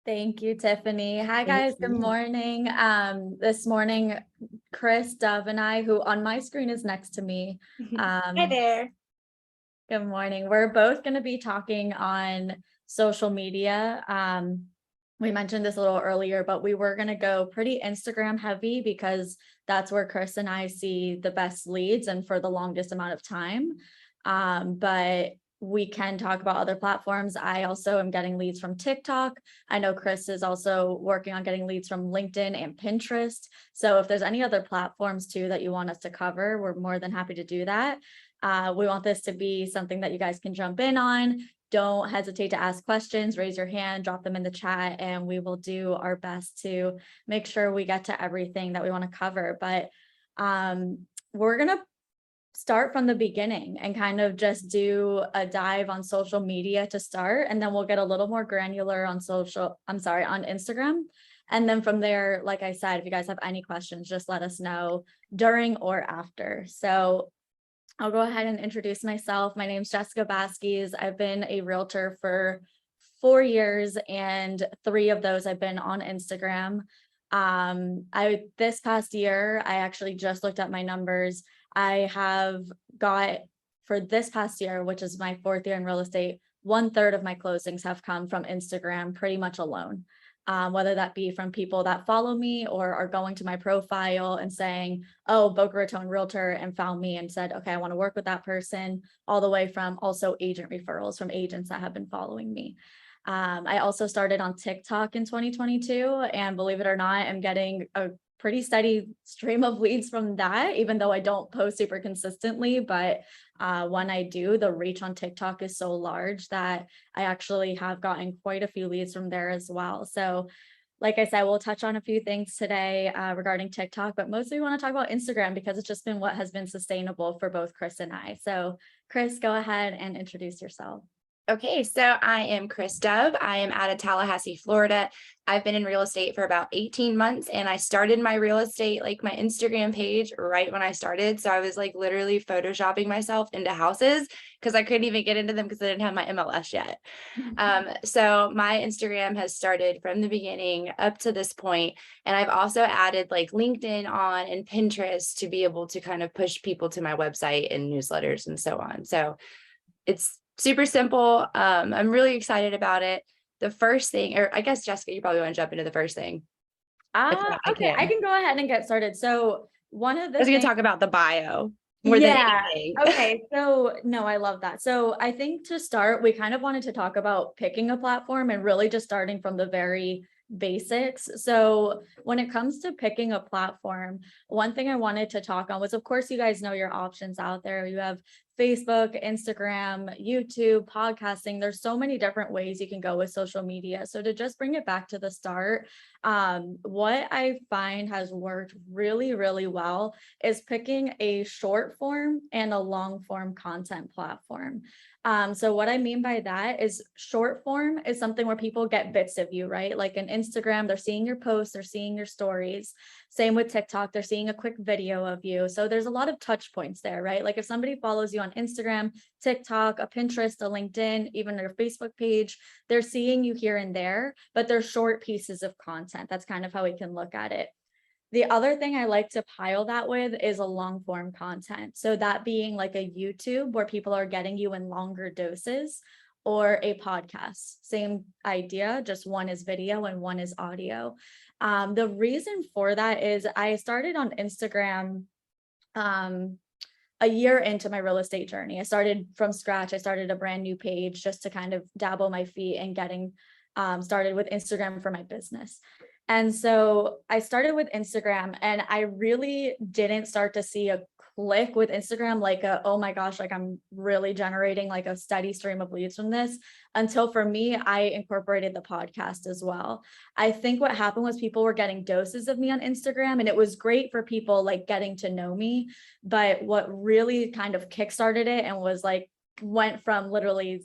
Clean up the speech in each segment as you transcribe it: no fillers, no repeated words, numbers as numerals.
Thank you, Tiffany. Hi, guys. Good morning. This morning, Chris, Dove, and I, who on my screen is next to me. Hi there. Good morning. We're both going to be talking on social media. We mentioned this a little earlier, but we were going to go pretty Instagram heavy because that's where Chris and I see the best leads and for the longest amount of time. But we can talk about other platforms. I also am getting leads from TikTok. I know Chris is also working on getting leads from LinkedIn and Pinterest. So if there's any other platforms too that you want us to cover, we're more than happy to do that. We want this to be something that you guys can jump in on. Don't hesitate to ask questions, raise your hand, drop them in the chat, and we will do our best to make sure we get to everything that we want to cover. But we're going to start from the beginning and kind of just do a dive on social media to start, and then we'll get a little more granular on on Instagram. And then from there, like I said, if you guys have any questions, just let us know during or after. So I'll go ahead and introduce myself. My name is Jessica Baskis. I've been a realtor for 4 years, and 3 of those I've been on Instagram. This past year, I actually just looked at my numbers. I have got, for this past year, which is my 4th year in real estate, 1/3 of my closings have come from Instagram pretty much alone. Whether that be from people that follow me or are going to my profile and saying, oh, Boca Raton Realtor, and found me and said, okay, I want to work with that person, all the way from also agent referrals from agents that have been following me. I also started on TikTok in 2022, and believe it or not, I'm getting a pretty steady stream of leads from that, even though I don't post super consistently. But when I do, the reach on TikTok is so large that I actually have gotten quite a few leads from there as well. So like I said, we'll touch on a few things today regarding TikTok, but mostly we want to talk about Instagram because it's just been what has been sustainable for both Chris and I. So Chris, go ahead and introduce yourself. Okay, so I am Chris Dove. I am out of Tallahassee, Florida. I've been in real estate for about 18 months, and I started my real estate, like my Instagram page, right when I started. So I was like literally photoshopping myself into houses because I couldn't even get into them because I didn't have my MLS yet. So my Instagram has started from the beginning up to this point, and I've also added like LinkedIn on and Pinterest to be able to kind of push people to my website and newsletters and so on. So it's super simple. I'm really excited about it. The first thing, or I guess Jessica, you probably want to jump into the first thing. Okay, I can go ahead and get started. So one of the I was going to talk about the bio more than anything. Okay, so no, I love that. So I think to start, we kind of wanted to talk about picking a platform and really just starting from the very basics. So when it comes to picking a platform, one thing I wanted to talk on was, of course, you guys know your options out there. You have Facebook, Instagram, YouTube, podcasting. There's so many different ways you can go with social media. So to just bring it back to the start, what I find has worked really, really well is picking a short form and a long form content platform. So what I mean by that is short form is something where people get bits of you, right? Like in Instagram, they're seeing your posts, they're seeing your stories. Same with TikTok, they're seeing a quick video of you. So there's a lot of touch points there, right? Like if somebody follows you on Instagram, TikTok, a Pinterest, a LinkedIn, even your Facebook page, they're seeing you here and there, but they're short pieces of content. That's kind of how we can look at it. The other thing I like to pile that with is a long form content. So that being like a YouTube where people are getting you in longer doses, or a podcast. Same idea, just one is video and one is audio. The reason for that is I started on Instagram a year into my real estate journey. I started from scratch. I started a brand new page just to kind of dabble my feet and getting started with Instagram for my business. And so I started with Instagram, and I really didn't start to see a click with Instagram, like oh my gosh, like I'm really generating like a steady stream of leads from this, until for me, I incorporated the podcast as well. I think what happened was people were getting doses of me on Instagram, and it was great for people like getting to know me. But what really kind of kickstarted it and was like, went from literally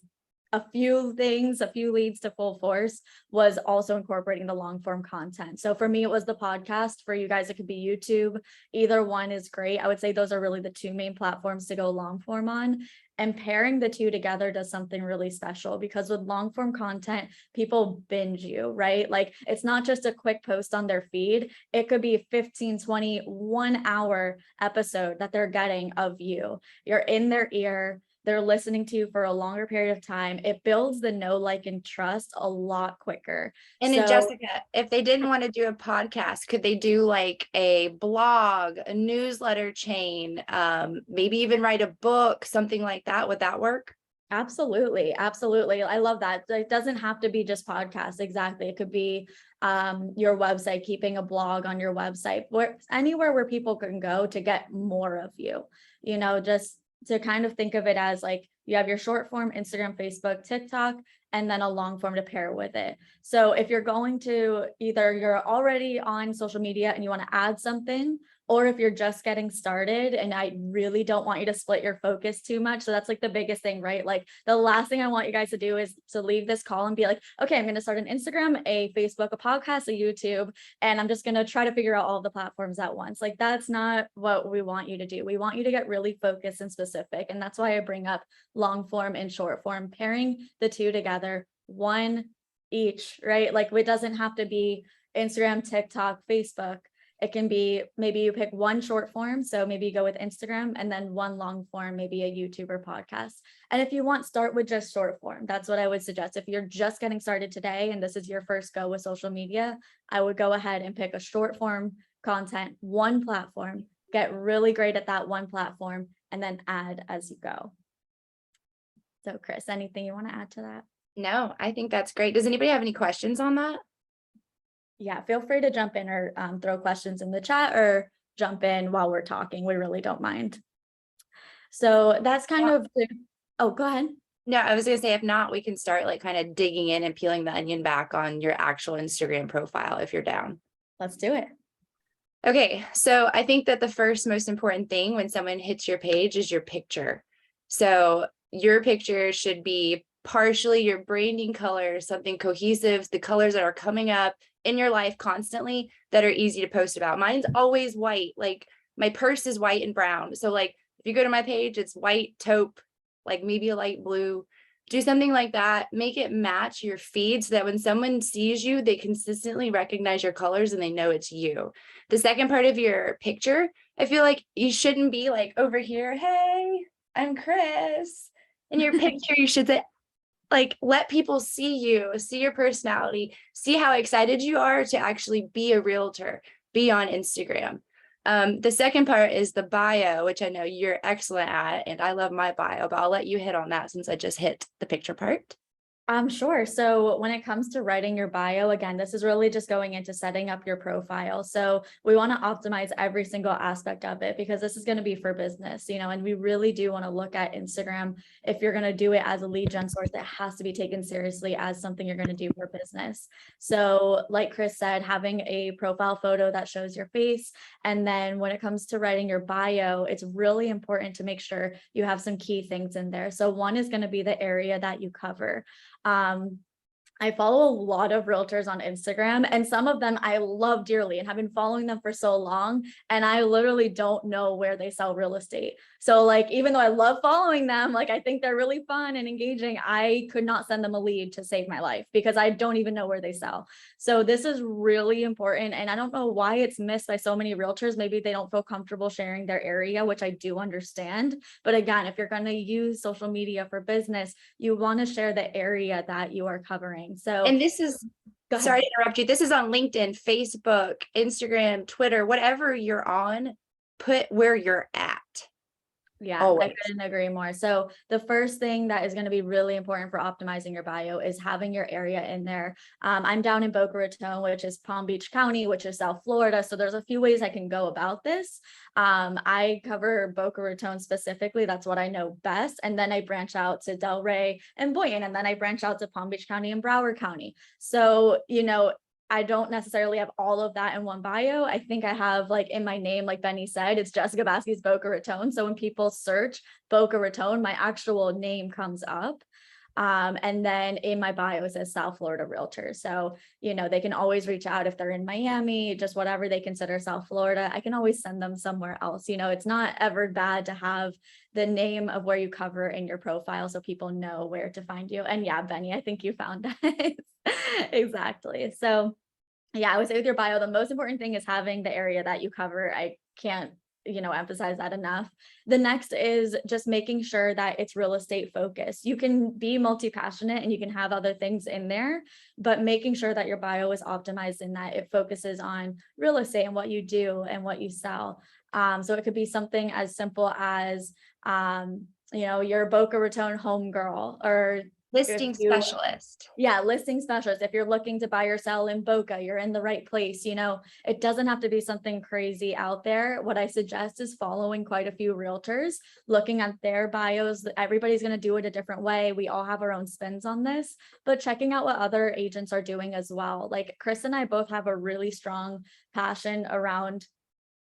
a few things, a few leads to full force was also incorporating the long form content. So for me, it was the podcast. For you guys, it could be YouTube. Either one is great. I would say those are really the two main platforms to go long form on. And pairing the two together does something really special, because with long form content, people binge you, right? Like it's not just a quick post on their feed. It could be 15, 20, 1 hour episode that they're getting of you. You're in their ear. They're listening to you for a longer period of time. It builds the know, like, and trust a lot quicker. And then So Jessica, if they didn't want to do a podcast, could they do like a blog, a newsletter chain, maybe even write a book, something like that? Would that work? absolutely, absolutely. I love that. It doesn't have to be just podcasts. Exactly. It could be your website, keeping a blog on your website, where anywhere where people can go to get more of you, just to kind of think of it as like you have your short form, Instagram, Facebook, TikTok, and then a long form to pair with it. So if you're going to either you're already on social media and you want to add something, or if you're just getting started, and I really don't want you to split your focus too much. So that's like the biggest thing, right? Like the last thing I want you guys to do is to leave this call and be like, okay, I'm going to start an Instagram, a Facebook, a podcast, a YouTube, and I'm just going to try to figure out all the platforms at once. Like that's not what we want you to do. We want you to get really focused and specific. And that's why I bring up long form and short form, pairing the two together, one each, right? Like it doesn't have to be Instagram, TikTok, Facebook. It can be maybe you pick one short form. So maybe you go with Instagram, and then one long form, maybe a YouTube or podcast. And if you want, start with just short form. That's what I would suggest. If you're just getting started today and this is your first go with social media, I would go ahead and pick a short form content, one platform, get really great at that one platform, and then add as you go. So Chris, anything you want to add to that? No, I think that's great. Does anybody have any questions on that? Yeah, feel free to jump in or throw questions in the chat, or jump in while we're talking. We really don't mind. So that's kind of oh, go ahead. No, I was gonna say, if not, we can start like kind of digging in and peeling the onion back on your actual Instagram profile if you're down. Let's do it. Okay, so I think that the first most important thing when someone hits your page is your picture. So your picture should be partially your branding colors, something cohesive, the colors that are coming up in your life constantly that are easy to post about. Mine's always white. Like my purse is white and brown. So like if you go to my page, it's white, taupe, like maybe a light blue. Do something like that. Make it match your feed so that when someone sees you, they consistently recognize your colors and they know it's you. The second part of your picture, I feel like you shouldn't be like over here, hey, I'm Chris. In your picture, you should say, like, let people see you, see your personality, see how excited you are to actually be a realtor, be on Instagram. The second part is the bio, which I know you're excellent at, and I love my bio, but I'll let you hit on that since I just hit the picture part. Sure. So when it comes to writing your bio, again, this is really just going into setting up your profile. So we want to optimize every single aspect of it, because this is going to be for business, and we really do want to look at Instagram. If you're going to do it as a lead gen source, it has to be taken seriously as something you're going to do for business. So like Chris said, having a profile photo that shows your face. And then when it comes to writing your bio, it's really important to make sure you have some key things in there. So one is going to be the area that you cover. I follow a lot of realtors on Instagram, and some of them I love dearly and have been following them for so long, and I literally don't know where they sell real estate. So like, even though I love following them, like I think they're really fun and engaging, I could not send them a lead to save my life because I don't even know where they sell. So this is really important. And I don't know why it's missed by so many realtors. Maybe they don't feel comfortable sharing their area, which I do understand. But again, if you're going to use social media for business, you want to share the area that you are covering. So, and this is, sorry to interrupt you. This is on LinkedIn, Facebook, Instagram, Twitter, whatever you're on, put where you're at. Yeah, always. I couldn't agree more. So the first thing that is going to be really important for optimizing your bio is having your area in there. I'm down in Boca Raton, which is Palm Beach County, which is South Florida. So there's a few ways I can go about this. I cover Boca Raton specifically. That's what I know best. And then I branch out to Delray and Boynton, and then I branch out to Palm Beach County and Broward County. So, I don't necessarily have all of that in one bio. I think I have, like, in my name, like Benny said, it's Jessica Baskey's Boca Raton. So when people search Boca Raton, my actual name comes up. And then in my bio, it says South Florida Realtor. So, they can always reach out if they're in Miami, just whatever they consider South Florida. I can always send them somewhere else. It's not ever bad to have the name of where you cover in your profile so people know where to find you. And yeah, Benny, I think you found it. Exactly. So yeah, I would say with your bio, the most important thing is having the area that you cover. I can't, emphasize that enough. The next is just making sure that it's real estate focused. You can be multi-passionate and you can have other things in there, but making sure that your bio is optimized in that it focuses on real estate and what you do and what you sell. So it could be something as simple as, you're a Boca Raton home girl, or if Listing you specialist. yeah, listing specialist. If you're looking to buy or sell in Boca, you're in the right place. It doesn't have to be something crazy out there. What I suggest is following quite a few realtors, looking at their bios. Everybody's going to do it a different way. We all have our own spins on this, but checking out what other agents are doing as well. Like Chris and I both have a really strong passion around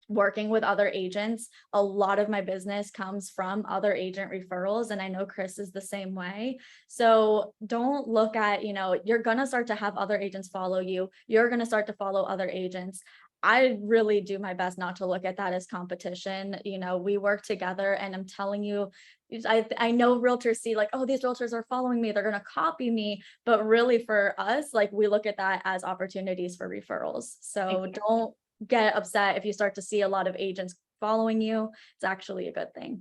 working with other agents. A lot of my business comes from other agent referrals, and I know Chris is the same way. So don't look at, you're going to start to have other agents follow you. You're going to start to follow other agents. I really do my best not to look at that as competition. We work together, and I'm telling you, I know realtors see like, oh, these realtors are following me, they're going to copy me. But really for us, like we look at that as opportunities for referrals. So don't get upset if you start to see a lot of agents following you. It's actually a good thing.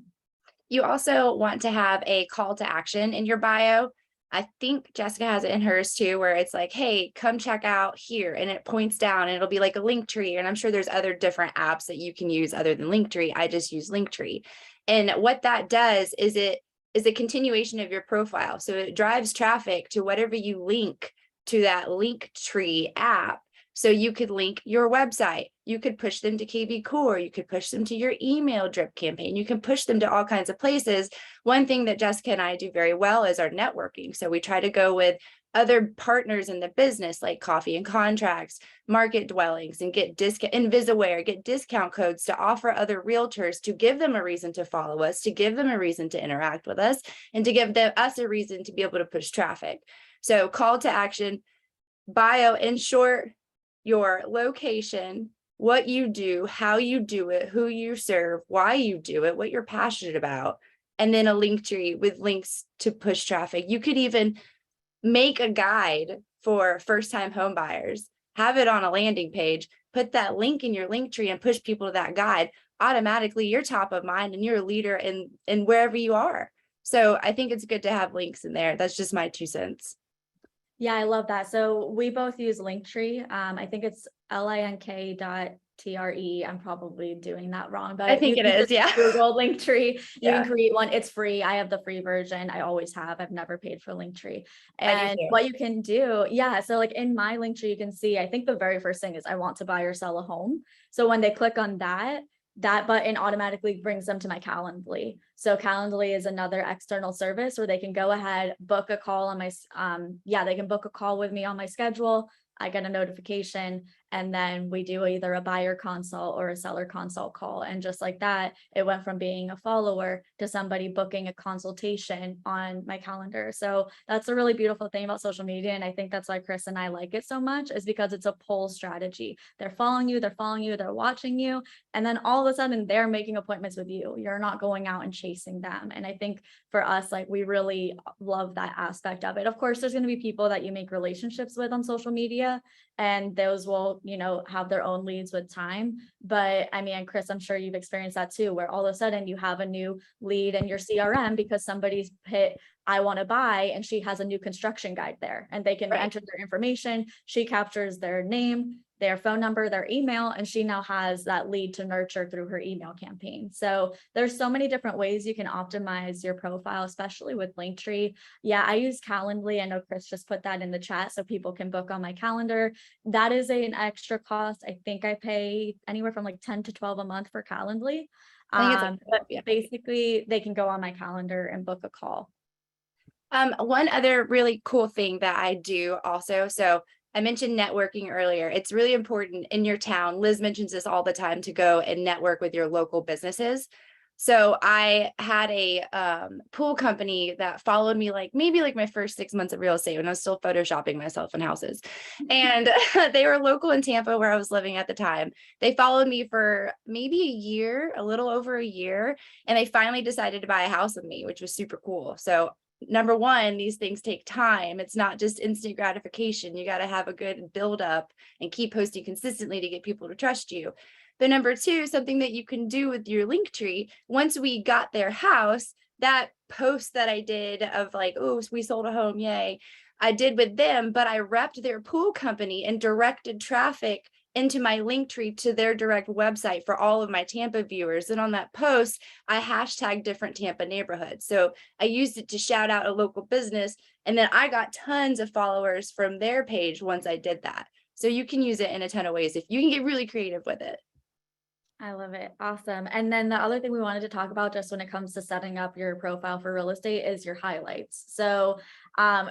You also want to have a call to action in your bio. I think Jessica has it in hers too, where it's like, hey, come check out here. And it points down and it'll be like a Linktree. And I'm sure there's other different apps that you can use other than Linktree. I just use Linktree. And what that does is it is a continuation of your profile. So it drives traffic to whatever you link to that Linktree app. So you could link your website, you could push them to KV Core, you could push them to your email drip campaign, you can push them to all kinds of places. One thing that Jessica and I do very well is our networking. So we try to go with other partners in the business like Coffee and Contracts, Market Dwellings, and get discount, Invisaware, get discount codes to offer other realtors to give them a reason to follow us, to give them a reason to interact with us, and to give us a reason to be able to push traffic. So call to action, bio, in short, your location, what you do, how you do it, who you serve, why you do it, what you're passionate about, and then a Linktree with links to push traffic. You could even make a guide for first-time home buyers, have it on a landing page, put that link in your Linktree and push people to that guide. Automatically, you're top of mind and you're a leader in wherever you are. So I think it's good to have links in there. That's just my 2 cents. Yeah, I love that. So we both use Linktree. I think it's link.tre. I'm probably doing that wrong, but I think you it can is. Yeah. Google Linktree. You Yeah. can create one. It's free. I have the free version. I always have. I've never paid for Linktree. I do And too. what you can do, yeah. So like in my Linktree, you can see, I think the very first thing is I want to buy or sell a home. So when they click on that button automatically brings them to my Calendly. So Calendly is another external service where they can go ahead, book a call on my, they can book a call with me on my schedule. I get a notification, and then we do either a buyer consult or a seller consult call. And just like that, it went from being a follower to somebody booking a consultation on my calendar. So that's a really beautiful thing about social media. And I think that's why Chris and I like it so much, is because it's a pull strategy. They're following you, they're watching you. And then all of a sudden they're making appointments with you. You're not going out and chasing them. And I think for us, like, we really love that aspect of it. Of course, there's going to be people that you make relationships with on social media, and those will, have their own leads with time. But I mean, Chris, I'm sure you've experienced that too, where all of a sudden you have a new lead in your CRM because somebody's hit I want to buy, and she has a new construction guide there, and they can enter their information. She captures their name, their phone number, their email, and she now has that lead to nurture through her email campaign. So there's so many different ways you can optimize your profile, especially with Linktree. Yeah, I use Calendly. I know Chris just put that in the chat so people can book on my calendar. That is an extra cost. I think I pay anywhere from like 10 to 12 a month for Calendly. But basically they can go on my calendar and book a call. One other really cool thing that I do also, so I mentioned networking earlier. It's really important in your town. Liz mentions this all the time, to go and network with your local businesses. So I had a pool company that followed me like maybe like my first 6 months of real estate when I was still photoshopping myself in houses. And they were local in Tampa where I was living at the time. They followed me for maybe a year, a little over a year, and they finally decided to buy a house with me, which was super cool. So number one, these things take time. It's not just instant gratification. You got to have a good build up and keep posting consistently to get people to trust you. But number two, something that you can do with your Linktree, once we got their house, that post that I did of like, oh, we sold a home, yay, I did with them, but I repped their pool company and directed traffic into my Linktree to their direct website for all of my Tampa viewers. And on that post, I hashtagged different Tampa neighborhoods. So I used it to shout out a local business. And then I got tons of followers from their page once I did that. So you can use it in a ton of ways if you can get really creative with it. I love it. Awesome. And then the other thing we wanted to talk about just when it comes to setting up your profile for real estate is your highlights. So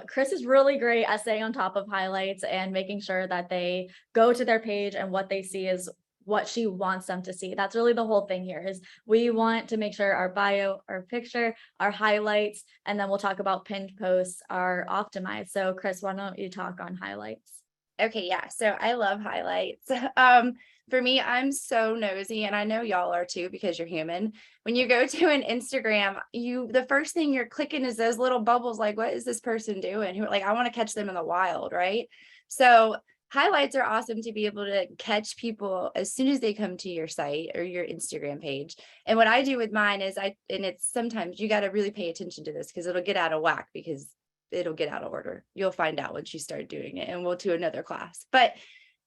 Chris is really great at staying on top of highlights and making sure that they go to their page and what they see is what she wants them to see. That's really the whole thing here is we want to make sure our bio, our picture, our highlights, and then we'll talk about pinned posts are optimized. So Chris, why don't you talk on highlights? Okay, yeah. So I love highlights. For me, I'm so nosy, and I know y'all are too because you're human. When you go to an Instagram, the first thing you're clicking is those little bubbles, like, what is this person doing? Who like I want to catch them in the wild, right? So highlights are awesome to be able to catch people as soon as they come to your site or your Instagram page. And what I do with mine is and it's sometimes you got to really pay attention to this because it'll get out of whack because it'll get out of order. You'll find out once you start doing it, and we'll do another class. But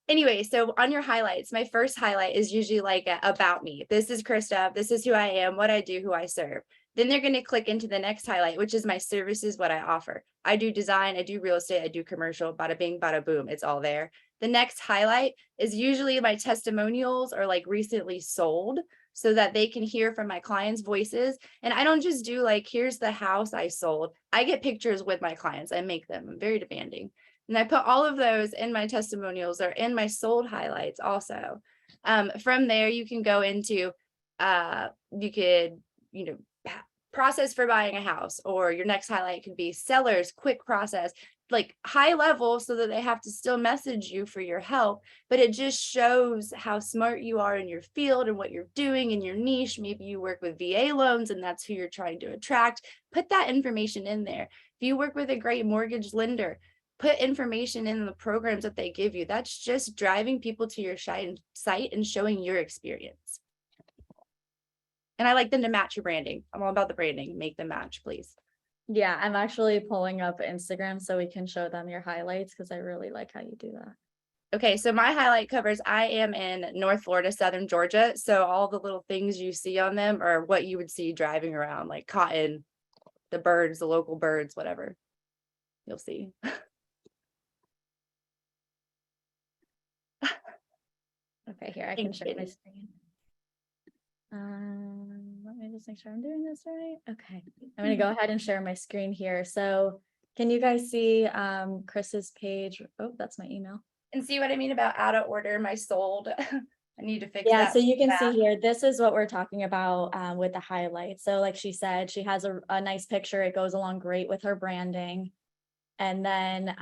anyway, so on your highlights, my first highlight is usually like about me. This is Krista. This is who I am, what I do, who I serve. Then they're going to click into the next highlight, which is my services, what I offer. I do design, I do real estate, I do commercial, bada bing, bada boom. It's all there. The next highlight is usually my testimonials or like recently sold so that they can hear from my clients' voices. And I don't just do like, here's the house I sold. I get pictures with my clients. I make them. I'm very demanding. And I put all of those in my testimonials or in my sold highlights also. From there, you can go into, you could, process for buying a house, or your next highlight could be sellers, quick process, like high level so that they have to still message you for your help. But it just shows how smart you are in your field and what you're doing in your niche. Maybe you work with VA loans and that's who you're trying to attract. Put that information in there. If you work with a great mortgage lender, put information in the programs that they give you. That's just driving people to your site and showing your experience. And I like them to match your branding. I'm all about the branding. Make them match, please. Yeah, I'm actually pulling up Instagram so we can show them your highlights because I really like how you do that. Okay, so my highlight covers, I am in North Florida, Southern Georgia. So all the little things you see on them are what you would see driving around, like cotton, the birds, the local birds, whatever you'll see. Okay, here I can share my screen. Let me just make sure I'm doing this right. Okay, I'm gonna go ahead and share my screen here. So can you guys see Chris's page? Oh, that's my email. And see what I mean about out of order, my sold. I need to fix Yeah, that. so you can see here, this is what we're talking about with the highlights. So like she said, she has a nice picture. It goes along great with her branding. And then,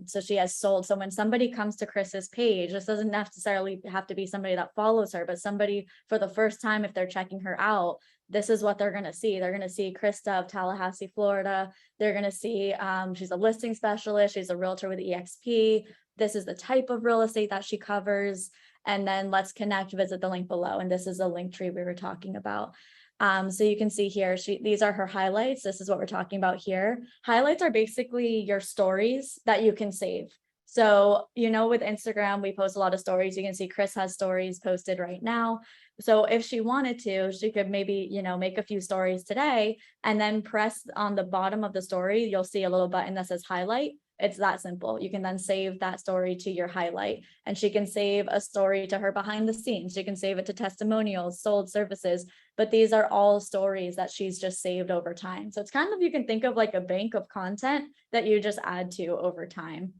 so she has sold. So when somebody comes to Chris's page, this doesn't necessarily have to be somebody that follows her, but somebody for the first time, if they're checking her out, this is what they're going to see. They're going to see Krista of Tallahassee, Florida. They're going to see she's a listing specialist. She's a realtor with EXP. This is the type of real estate that she covers. And then let's connect, visit the link below. And this is a link tree we were talking about. So you can see here, these are her highlights. This is what we're talking about here. Highlights are basically your stories that you can save. So, with Instagram, we post a lot of stories. You can see Chris has stories posted right now. So if she wanted to, she could maybe, make a few stories today and then press on the bottom of the story. You'll see a little button that says highlight. It's that simple. You can then save that story to your highlight, and she can save a story to her behind the scenes. She can save it to testimonials, sold services, but these are all stories that she's just saved over time. So it's kind of, you can think of like a bank of content that you just add to over time.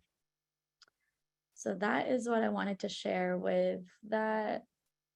So that is what I wanted to share with that.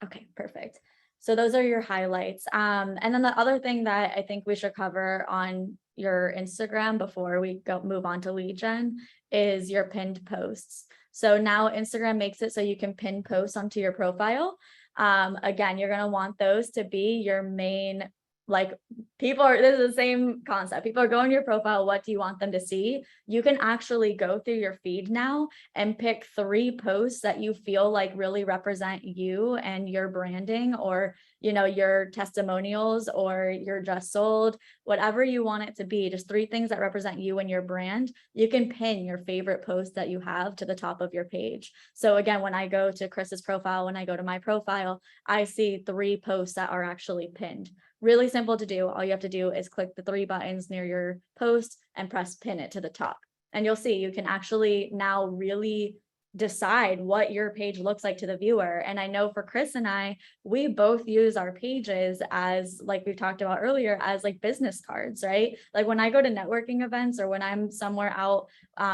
Okay, perfect. So those are your highlights. And then the other thing that I think we should cover on your Instagram before we go move on to lead gen is your pinned posts. So now Instagram makes it so you can pin posts onto your profile. Again, you're gonna want those to be your main, like, this is the same concept. People are going to your profile. What do you want them to see? You can actually go through your feed now and pick 3 posts that you feel like really represent you and your branding, or, your testimonials, or your just sold, whatever you want it to be, just 3 things that represent you and your brand. You can pin your favorite post that you have to the top of your page. So again, when I go to Chris's profile, when I go to my profile, I see 3 posts that are actually pinned. Really simple to do. All you have to do is click the 3 buttons near your post and press pin it to the top. And you'll see you can actually now really decide what your page looks like to the viewer. And I know for Chris and I, we both use our pages as, like we talked about earlier, as like business cards, right? Like when I go to networking events, or when I'm somewhere out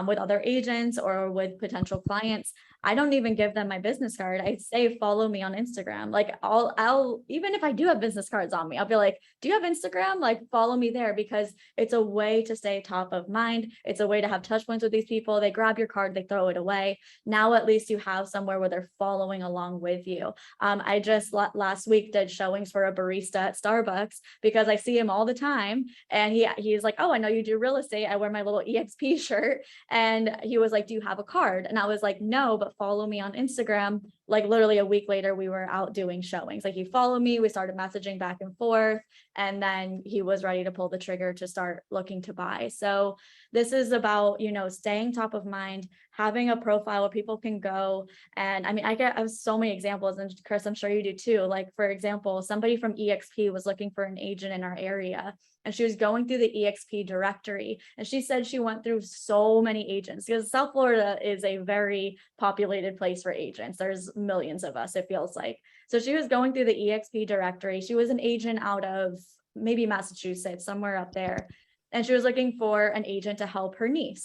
with other agents or with potential clients, I don't even give them my business card. I say, follow me on Instagram. Like I'll, even if I do have business cards on me, I'll be like, do you have Instagram? Like, follow me there, because it's a way to stay top of mind. It's a way to have touch points with these people. They grab your card, they throw it away. Now, at least you have somewhere where they're following along with you. I just last week did showings for a barista at Starbucks, because I see him all the time. And he's like, oh, I know you do real estate. I wear my little EXP shirt. And he was like, do you have a card? And I was like, no, but follow me on Instagram. Like literally a week later, we were out doing showings. Like he followed me, we started messaging back and forth, and then he was ready to pull the trigger to start looking to buy. So this is about, staying top of mind, having a profile where people can go. And I mean, I have so many examples, and Chris, I'm sure you do too. Like, for example, somebody from EXP was looking for an agent in our area, and she was going through the EXP directory. And she said she went through so many agents, because South Florida is a very populated place for agents. There's millions of us, it feels like. So she was going through the EXP directory. She was an agent out of maybe Massachusetts, somewhere up there. And she was looking for an agent to help her niece.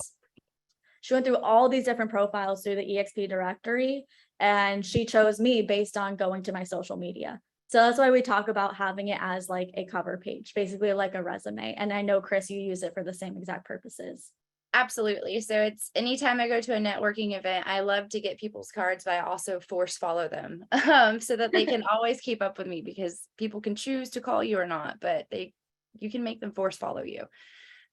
She went through all these different profiles through the EXP directory, and she chose me based on going to my social media. So that's why we talk about having it as like a cover page, basically like a resume. And I know, Chris, you use it for the same exact purposes. Absolutely. So it's anytime I go to a networking event, I love to get people's cards, but I also force follow them so that they can always keep up with me, because people can choose to call you or not, but you can make them force follow you.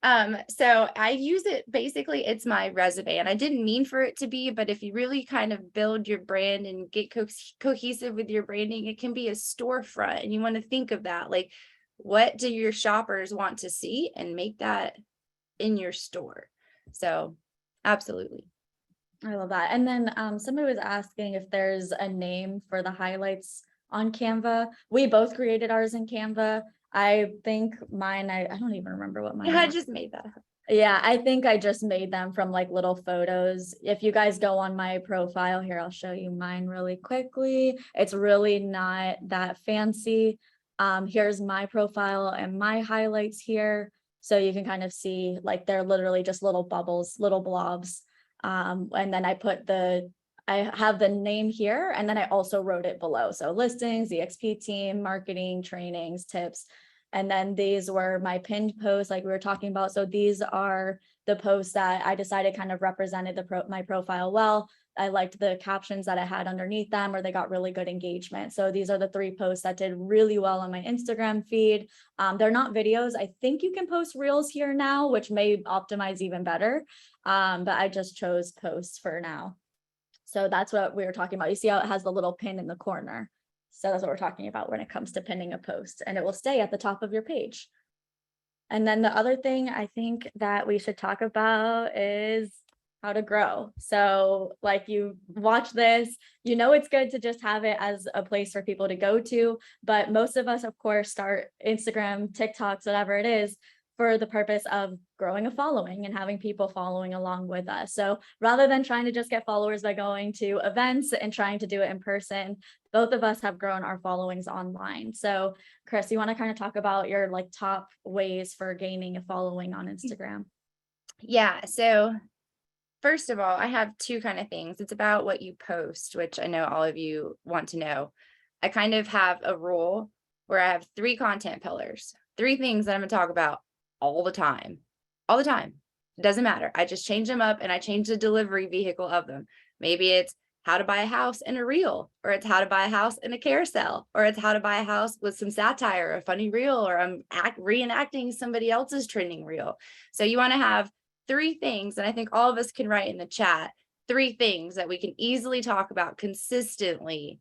So I use it, basically it's my resume, and I didn't mean for it to be, but if you really kind of build your brand and get cohesive with your branding, it can be a storefront. And you want to think of that, like, what do your shoppers want to see, and make that in your store. So absolutely. I love that. And then somebody was asking if there's a name for the highlights on Canva. We both created ours in Canva. I think mine, I don't even remember what mine I was. just made that up. Yeah, I think I just made them from like little photos. If you guys go on my profile here, I'll show you mine really quickly. It's really not that fancy. Here's my profile and my highlights here. So you can kind of see, like, they're literally just little bubbles, little blobs. And then I have the name here, and then I also wrote it below. So listings, EXP team, marketing, trainings, tips. And then these were my pinned posts, like we were talking about. So these are the posts that I decided kind of represented my profile well. I liked the captions that I had underneath them, or they got really good engagement. So these are the 3 posts that did really well on my Instagram feed. They're not videos. I think you can post reels here now, which may optimize even better. But I just chose posts for now. So that's what we were talking about. You see how it has the little pin in the corner. So that's what we're talking about when it comes to pinning a post, and it will stay at the top of your page. And then the other thing I think that we should talk about is how to grow. So like, you watch this, it's good to just have it as a place for people to go to. But most of us, of course, start Instagram, TikToks, whatever it is, for the purpose of growing a following and having people following along with us. So rather than trying to just get followers by going to events and trying to do it in person, both of us have grown our followings online. So Chris, you want to kind of talk about your like top ways for gaining a following on Instagram? Yeah. So first of all, I have 2 kind of things. It's about what you post, which I know all of you want to know. I kind of have a rule where I have 3 content pillars, 3 things that I'm gonna talk about all the time. All the time. It doesn't matter. I just change them up and I change the delivery vehicle of them. Maybe it's how to buy a house in a reel, or it's how to buy a house in a carousel, or it's how to buy a house with some satire, a funny reel, or I'm reenacting somebody else's trending reel. So you want to have 3 things, and I think all of us can write in the chat 3 things that we can easily talk about consistently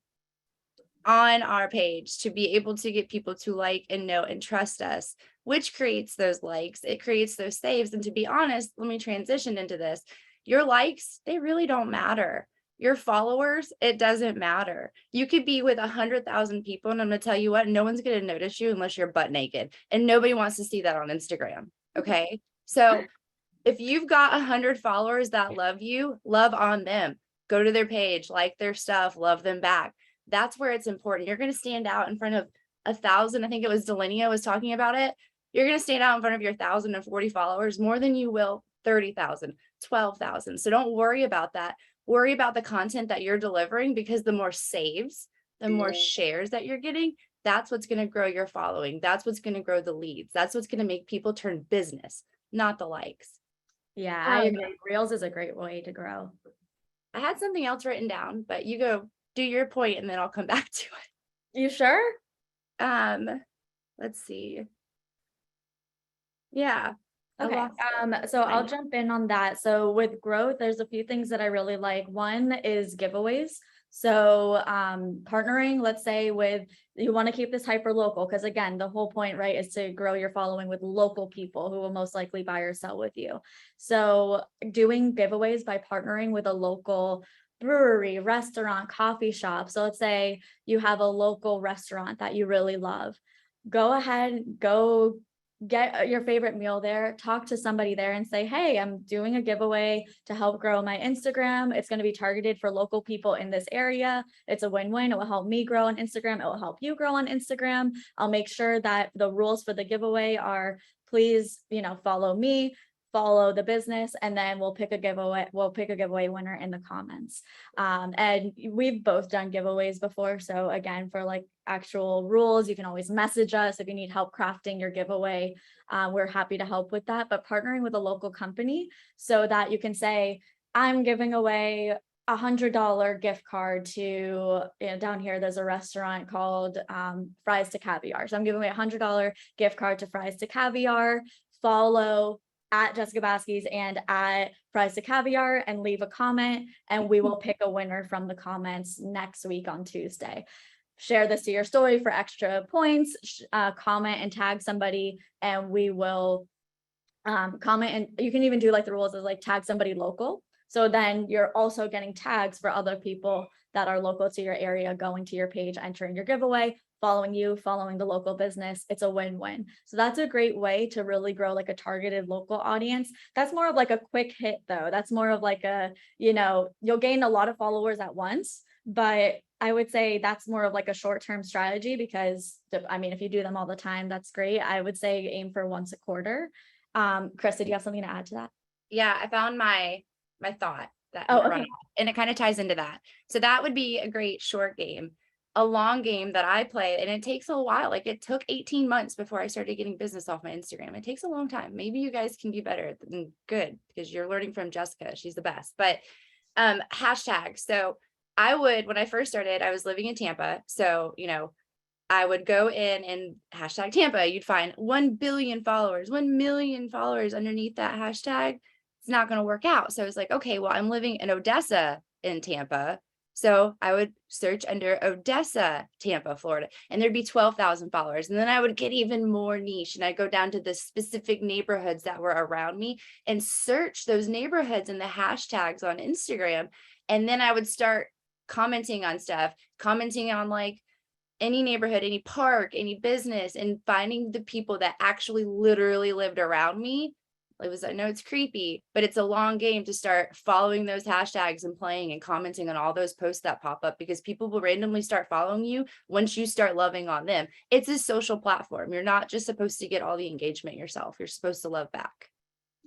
on our page to be able to get people to like and know and trust us, which creates those likes, it creates those saves. And to be honest, let me transition into this. Your likes, they really don't matter. Your followers, it doesn't matter. You could be with 100,000 people, and I'm gonna tell you what, no one's gonna notice you unless you're butt naked, and nobody wants to see that on Instagram. Okay, so if you've got 100 followers that love you, love on them. Go to their page, like their stuff, love them back. That's where it's important. You're going to stand out in front of 1,000. I think it was Delinea was talking about it. You're going to stand out in front of your 1,040 followers more than you will 30,000, 12,000. So don't worry about that. Worry about the content that you're delivering, because the more saves, the more shares that you're getting, that's what's going to grow your following. That's what's going to grow the leads. That's what's going to make people turn business, not the likes. Yeah, I agree. Reels is a great way to grow. I had something else written down, but you go do your point and then I'll come back to it. You sure? Let's see. Yeah. Okay. So I'll jump in on that. So with growth, there's a few things that I really like. One is giveaways. So partnering, let's say with, you want to keep this hyper local, because again, the whole point, right, is to grow your following with local people who will most likely buy or sell with you. So doing giveaways by partnering with a local brewery, restaurant, coffee shop. So let's say you have a local restaurant that you really love. Go ahead, go get your favorite meal there, talk to somebody there and say, hey, I'm doing a giveaway to help grow my Instagram. It's going to be targeted for local people in this area. It's a win-win. It will help me grow on Instagram. It will help you grow on Instagram. I'll make sure that the rules for the giveaway are, please, follow me, follow the business, and then we'll pick a giveaway winner in the comments. And we've both done giveaways before. So again, for like actual rules, you can always message us if you need help crafting your giveaway. We're happy to help with that. But partnering with a local company so that you can say, I'm giving away $100 gift card to, down here, there's a restaurant called Fries to Caviar. So I'm giving away $100 gift card to Fries to Caviar. Follow at Jessica Baskey's and at Fries to Caviar and leave a comment, and we will pick a winner from the comments next week on Tuesday. Share this to your story for extra points, comment and tag somebody, and we will comment. And you can even do like the rules is like tag somebody local. So then you're also getting tags for other people that are local to your area, going to your page, entering your giveaway, following you, following the local business. It's a win-win. So that's a great way to really grow like a targeted local audience. That's more of like a quick hit though. That's more of like a, you'll gain a lot of followers at once, but I would say that's more of like a short-term strategy, because if you do them all the time, that's great. I would say aim for once a quarter. Chris, did you have something to add to that? Yeah, I found my thought that okay. And it kind of ties into that. So that would be a great short game. A long game that I play, and it takes a while. Like it took 18 months before I started getting business off my Instagram. It takes a long time. Maybe you guys can be better than good, because you're learning from Jessica. She's the best. But hashtag. So when I first started, I was living in Tampa. So, I would go in and hashtag Tampa. You'd find 1 billion followers, 1 million followers underneath that hashtag. It's not going to work out. So I was like, okay, well, I'm living in Odessa in Tampa. So I would search under Odessa, Tampa, Florida, and there'd be 12,000 followers. And then I would get even more niche, and I'd go down to the specific neighborhoods that were around me and search those neighborhoods in the hashtags on Instagram. And then I would start commenting on stuff, commenting on like any neighborhood, any park, any business, and finding the people that actually literally lived around me. I know it's creepy, but it's a long game to start following those hashtags and playing and commenting on all those posts that pop up, because people will randomly start following you once you start loving on them. It's a social platform. You're not just supposed to get all the engagement yourself. You're supposed to love back.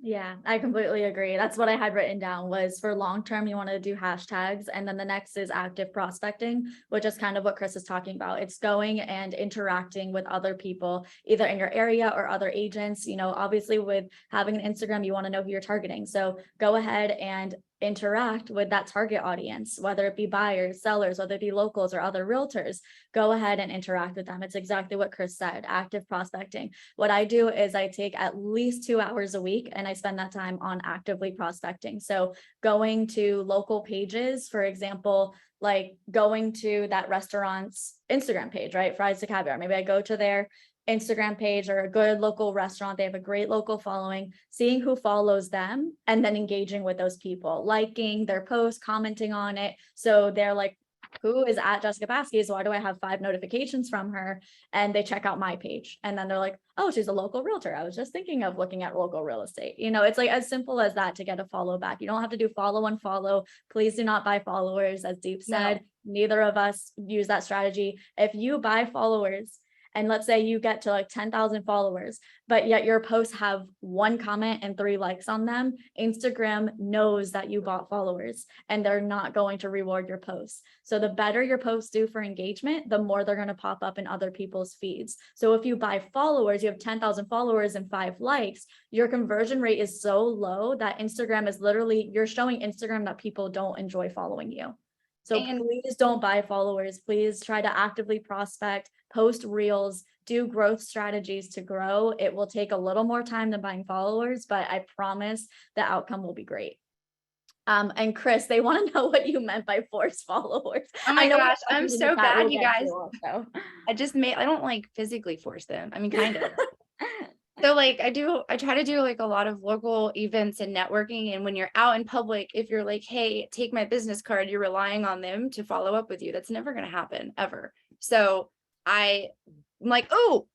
Yeah, I completely agree. That's what I had written down was for long term, you want to do hashtags. And then the next is active prospecting, which is kind of what Chris is talking about. It's going and interacting with other people, either in your area or other agents. Obviously, with having an Instagram, you want to know who you're targeting. So go ahead and interact with that target audience, whether it be buyers, sellers, whether it be locals or other realtors. Go ahead and interact with them. It's exactly what Chris said, active prospecting. What I do is I take at least 2 hours a week and I spend that time on actively prospecting. So going to local pages, for example, like going to that restaurant's Instagram page, right? Fries to Caviar. Maybe I go to their Instagram page or a good local restaurant. They have a great local following, seeing who follows them and then engaging with those people, liking their post, commenting on it. So they're like, who is at Jessica Baskey's? Why do I have 5 notifications from her? And they check out my page. And then they're like, oh, she's a local realtor. I was just thinking of looking at local real estate. It's like as simple as that to get a follow back. You don't have to do follow and follow. Please do not buy followers. As Deep said, neither of us use that strategy. If you buy followers, and let's say you get to like 10,000 followers, but yet your posts have 1 comment and 3 likes on them, Instagram knows that you bought followers and they're not going to reward your posts. So the better your posts do for engagement, the more they're going to pop up in other people's feeds. So if you buy followers, you have 10,000 followers and 5 likes, your conversion rate is so low that Instagram is literally, you're showing Instagram that people don't enjoy following you. So please don't buy followers. Please try to actively prospect, post reels, do growth strategies to grow. It will take a little more time than buying followers, but I promise the outcome will be great. And Chris, they want to know what you meant by forced followers. Oh my gosh, I'm in the so chat bad, we'll you get guys. to also. I don't like physically force them. I mean, kind of. So like I try to do like a lot of local events and networking. And when you're out in public, if you're like, hey, take my business card, you're relying on them to follow up with you. That's never going to happen ever. So I'm like, oh,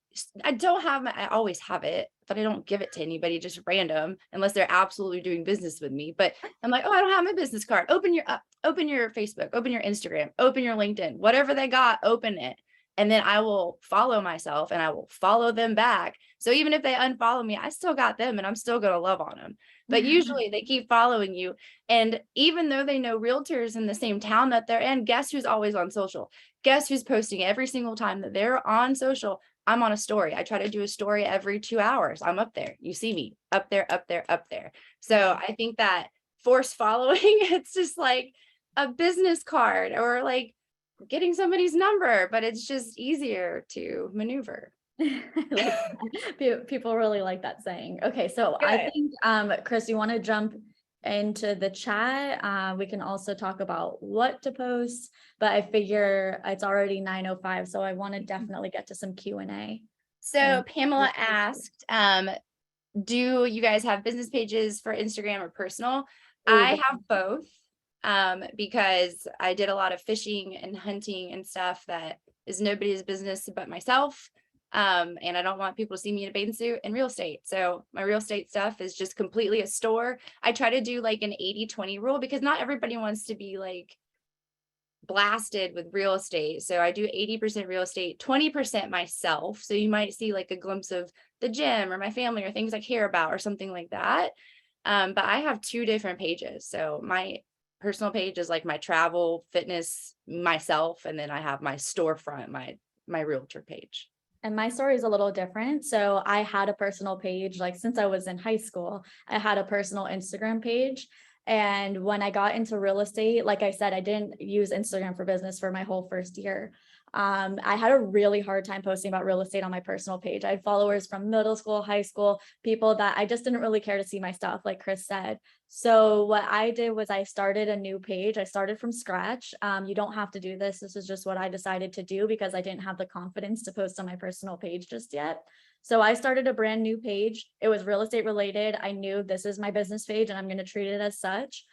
I always have it, but I don't give it to anybody just random unless they're absolutely doing business with me. But I'm like, oh, I don't have my business card. Open your Facebook, open your Instagram, open your LinkedIn, whatever they got, open it. And then I will follow myself and I will follow them back. So even if they unfollow me, I still got them and I'm still going to love on them. But usually they keep following you. And even though they know realtors in the same town that they're in, guess who's always on social? Guess who's posting every single time that they're on social? I'm on a story. I try to do a story every 2 hours. I'm up there. You see me up there, up there, up there. So I think that forced following, it's just like a business card or like getting somebody's number, but it's just easier to maneuver. People really like that saying. Okay, so I think Chris, you want to jump into the chat? We can also talk about what to post, but I figure it's already 9:05, so I want to definitely get to some Q&A. So Pamela asked, do you guys have business pages for Instagram or personal? I have both. Because I did a lot of fishing and hunting and stuff that is nobody's business but myself. And I don't want people to see me in a bathing suit in real estate. So my real estate stuff is just completely a store. I try to do like an 80-20 rule because not everybody wants to be like blasted with real estate. So I do 80% real estate, 20% myself. So you might see like a glimpse of the gym or my family or things I care about or something like that. But I have 2 different pages. So my personal page is like my travel, fitness, myself, and then I have my storefront, my realtor page. And my story is a little different. So I had a personal page, like since I was in high school, I had a personal Instagram page. And when I got into real estate, like I said, I didn't use Instagram for business for my whole first year. I had a really hard time posting about real estate on my personal page. I had followers from middle school, high school, people that I just didn't really care to see my stuff, like Chris said. So what I did was I started a new page. I started from scratch. You don't have to do this. This is just what I decided to do because I didn't have the confidence to post on my personal page just yet. So I started a brand new page. It was real estate related. I knew this is my business page and I'm going to treat it as such.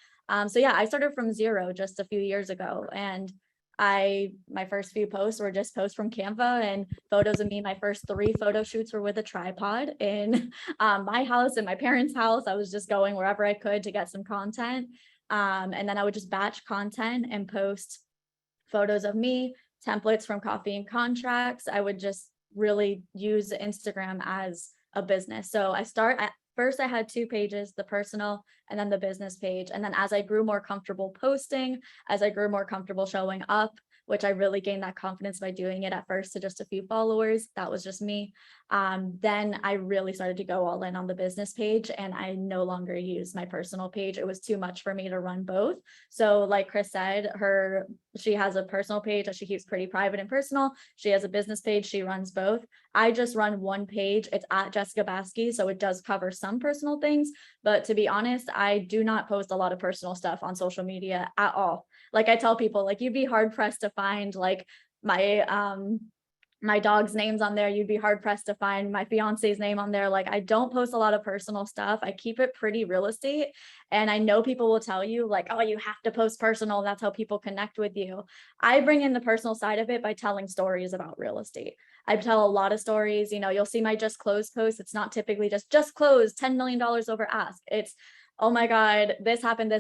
So yeah, I started from zero just a few years ago. And my first few posts were just posts from Canva and photos of me. My first 3 photo shoots were with a tripod in my house and my parents' house. I was just going wherever I could to get some content. And then I would just batch content and post photos of me, templates from Coffee and Contracts. I would just really use Instagram as a business. So first I had two pages, the personal and then the business page. And then as I grew more comfortable posting, as I grew more comfortable showing up, which I really gained that confidence by doing it at first to just a few followers, that was just me. Then I really started to go all in on the business page, and I no longer use my personal page. It was too much for me to run both. So like Chris said, she has a personal page that she keeps pretty private and personal. She has a business page. She runs both. I just run one page. It's at Jessica Baskey. So it does cover some personal things, but to be honest, I do not post a lot of personal stuff on social media at all. Like I tell people, like, you'd be hard pressed to find like my dog's names on there. You'd be hard pressed to find my fiance's name on there. Like, I don't post a lot of personal stuff. I keep it pretty real estate. And I know people will tell you like, oh, you have to post personal. That's how people connect with you. I bring in the personal side of it by telling stories about real estate. I tell a lot of stories. You'll see my just closed post. It's not typically just closed $10 million over ask. It's, oh my God, this happened.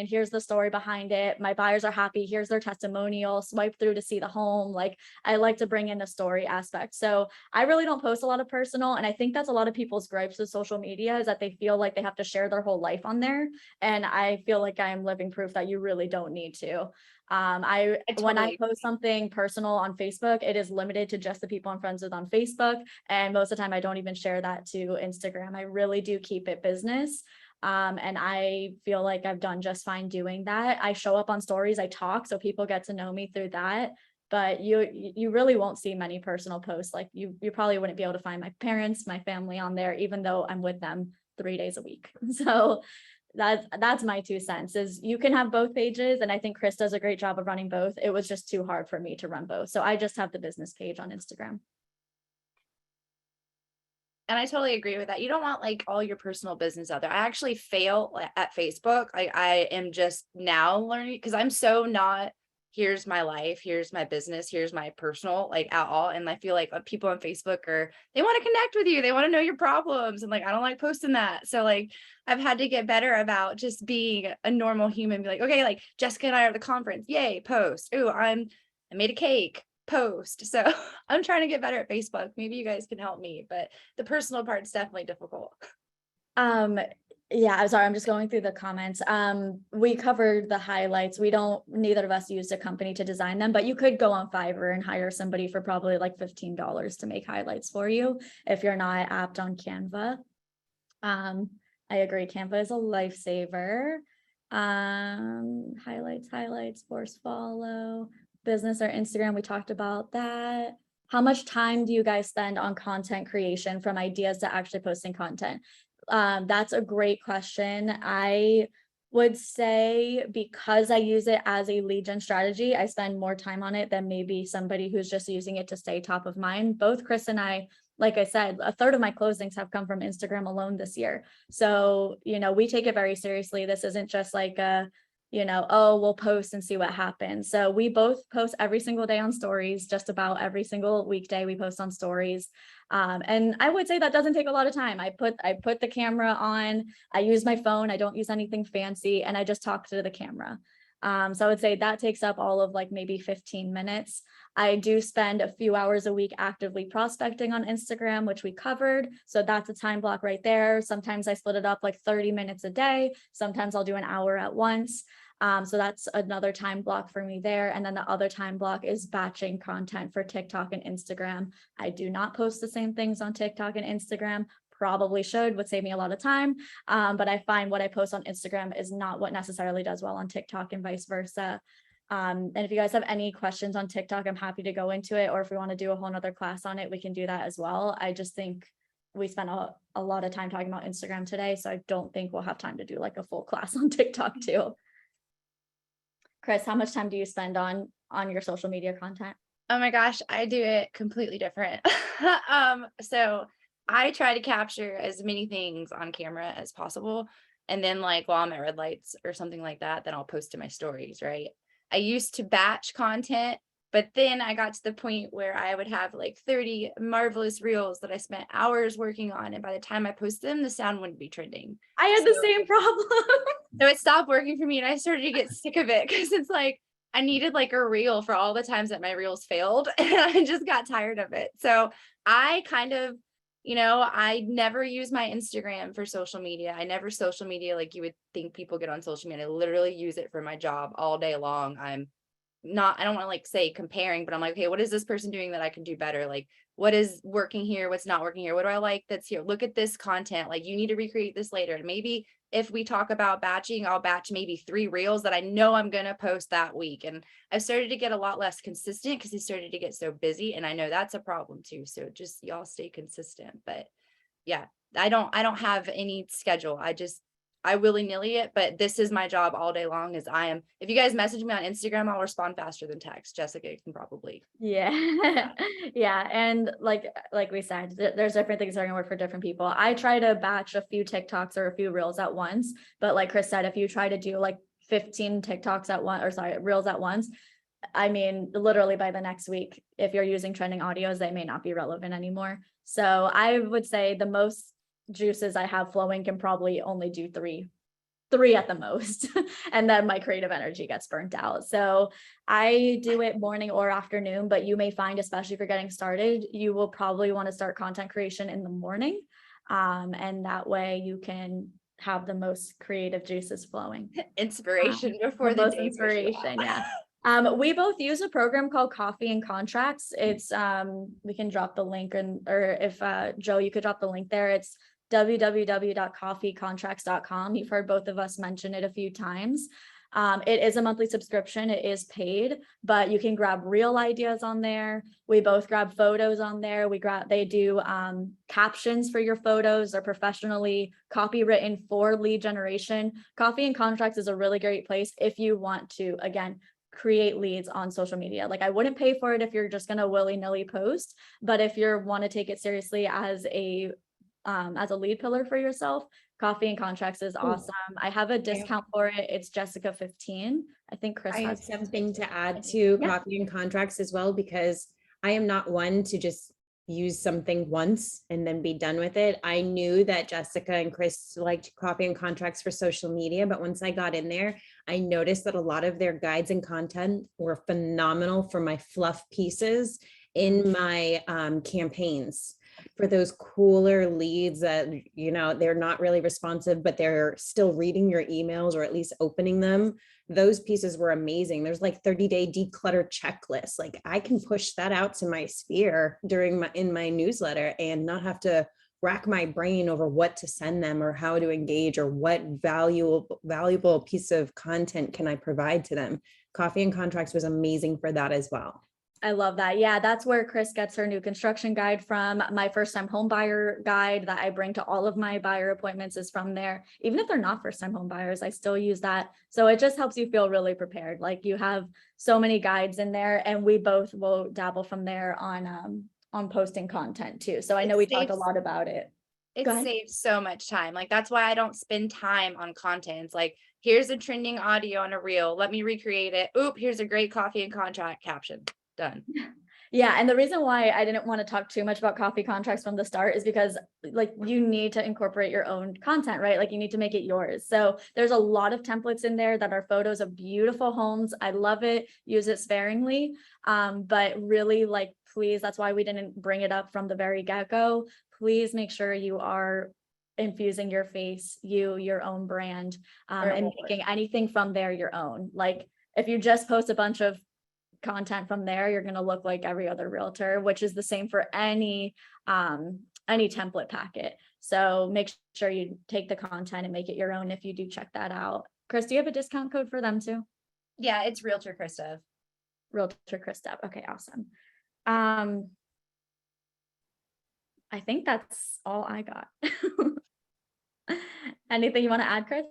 Here's the story behind it. My buyers are happy. Here's their testimonial. Swipe through to see the home. Like, I like to bring in the story aspect. So I really don't post a lot of personal. And I think that's a lot of people's gripes with social media, is that they feel like they have to share their whole life on there. And I feel like I am living proof that you really don't need to. When I post something personal on Facebook, it is limited to just the people I'm friends with on Facebook. And most of the time I don't even share that to Instagram. I really do keep it business. And I feel like I've done just fine doing that. I show up on stories, I talk, so people get to know me through that. But you really won't see many personal posts. Like you probably wouldn't be able to find my parents, my family on there, even though I'm with them 3 days a week. So that's my 2 cents. Is you can have both pages, and I think Chris does a great job of running both. It was just too hard for me to run both, so I just have the business page on Instagram. And I totally agree with that. You don't want like all your personal business out there. I actually fail at Facebook. I am just now learning, because I'm so not, here's my life, here's my business, here's my personal, like, at all. And I feel like people on Facebook they want to connect with you. They want to know your problems. And like, I don't like posting that. So like, I've had to get better about just being a normal human, be like, okay, like Jessica and I are at the conference. Yay, post. Ooh, I made a cake, post. So I'm trying to get better at Facebook. Maybe you guys can help me, but the personal part is definitely difficult. Yeah, I'm sorry, I'm just going through the comments. We covered the highlights. Neither of us used a company to design them, but you could go on Fiverr and hire somebody for probably like $15 to make highlights for you if you're not apt on Canva. I agree, Canva is a lifesaver. Highlights, force follow, business or Instagram, we talked about that. How much time do you guys spend on content creation, from ideas to actually posting content? That's a great question. I would say, because I use it as a lead gen strategy, I spend more time on it than maybe somebody who's just using it to stay top of mind. Both Chris and I, like I said, a third of my closings have come from Instagram alone this year. So, we take it very seriously. This isn't just like oh, we'll post and see what happens. So we both post every single day on stories. Just about every single weekday we post on stories. And I would say that doesn't take a lot of time. I put the camera on, I use my phone, I don't use anything fancy, and I just talk to the camera. So I would say that takes up all of like maybe 15 minutes. I do spend a few hours a week actively prospecting on Instagram, which we covered. So that's a time block right there. Sometimes I split it up like 30 minutes a day. Sometimes I'll do an hour at once. So that's another time block for me there. And then the other time block is batching content for TikTok and Instagram. I do not post the same things on TikTok and Instagram. Probably would save me a lot of time. But I find what I post on Instagram is not what necessarily does well on TikTok, and vice versa. And if you guys have any questions on TikTok, I'm happy to go into it. Or if we want to do a whole nother class on it, we can do that as well. I just think we spent a lot of time talking about Instagram today, so I don't think we'll have time to do like a full class on TikTok too. Chris, how much time do you spend on your social media content? Oh my gosh, I do it completely different. So I try to capture as many things on camera as possible. And then like while I'm at red lights or something like that, then I'll post to my stories, right? I used to batch content, but then I got to the point where I would have like 30 marvelous reels that I spent hours working on. And by the time I post them, the sound wouldn't be trending. I had the same problem. So it stopped working for me, and I started to get sick of it, because it's like I needed like a reel for all the times that my reels failed, and I just got tired of it. So I kind of I never use my Instagram for social media. I never social media like you would think people get on social media. I literally use it for my job all day long. I don't want to like say comparing, but I'm like, okay, what is this person doing that I can do better? Like, what is working here? What's not working here? What do I like that's here? Look at this content. Like, you need to recreate this later. And maybe if we talk about batching, I'll batch maybe 3 reels that I know I'm going to post that week. And I've started to get a lot less consistent because I started to get so busy. And I know that's a problem too. So just y'all stay consistent. But yeah, I don't have any schedule. I willy-nilly it, but this is my job all day long if you guys message me on Instagram, I'll respond faster than text. Jessica can probably. Yeah. Yeah. And like we said, there's different things that are gonna work for different people. I try to batch a few TikToks or a few reels at once, but like Chris said, if you try to do like 15 TikToks at once, or sorry, reels at once, I mean, literally by the next week, if you're using trending audios, they may not be relevant anymore. So I would say the most juices I have flowing can probably only do three at the most. And then my creative energy gets burnt out. So I do it morning or afternoon, but you may find, especially if you're getting started, you will probably want to start content creation in the morning. And that way you can have the most creative juices flowing. Inspiration before the most day. inspiration, yeah. We both use a program called Coffee and Contracts. It's we can drop the link, or if Joe, you could drop the link there. It's www.coffeecontracts.com. You've heard both of us mention it a few times. It is a monthly subscription. It is paid, but you can grab real ideas on there. We both grab photos on there. They do captions for your photos. They're professionally copywritten for lead generation. Coffee and Contracts is a really great place if you want to, again, create leads on social media. Like, I wouldn't pay for it if you're just going to willy-nilly post, but if you want to take it seriously as a lead pillar for yourself, Coffee and Contracts is awesome. I have a discount for it. It's Jessica 15. I think Chris I have has something to add to Yeah. Coffee and Contracts as well, because I am not one to just use something once and then be done with it. I knew that Jessica and Chris liked Coffee and Contracts for social media, but once I got in there, I noticed that a lot of their guides and content were phenomenal for my fluff pieces in my campaigns, for those cooler leads that, they're not really responsive, but they're still reading your emails or at least opening them. Those pieces were amazing. There's like 30-day declutter checklist. Like, I can push that out to my sphere in my newsletter and not have to rack my brain over what to send them or how to engage or what valuable piece of content can I provide to them. Coffee and Contracts was amazing for that as well. I love that. Yeah, that's where Chris gets her new construction guide from. My first time home buyer guide that I bring to all of my buyer appointments is from there. Even if they're not first time home buyers, I still use that. So it just helps you feel really prepared. Like, you have so many guides in there, and we both will dabble from there on posting content too. So I know we talked a lot about it. It saves so much time. Like, that's why I don't spend time on content. It's like, here's a trending audio on a reel. Let me recreate it. Oop, here's a great Coffee and Contract caption. Done. Yeah. And the reason why I didn't want to talk too much about Coffee Contracts from the start is because, like, you need to incorporate your own content, right? Like, you need to make it yours. So there's a lot of templates in there that are photos of beautiful homes. I love it. Use it sparingly. But really, like, please, that's why we didn't bring it up from the very get-go. Please make sure you are infusing your face, your own brand, and making anything from there your own. Like, if you just post a bunch of content from there, you're going to look like every other realtor, which is the same for any template packet. So make sure you take the content and make it your own if you do check that out. Chris, do you have a discount code for them too? Yeah, it's Realtor Christov. Realtor Christov. Okay, awesome. I think that's all I got. Anything you want to add, Chris?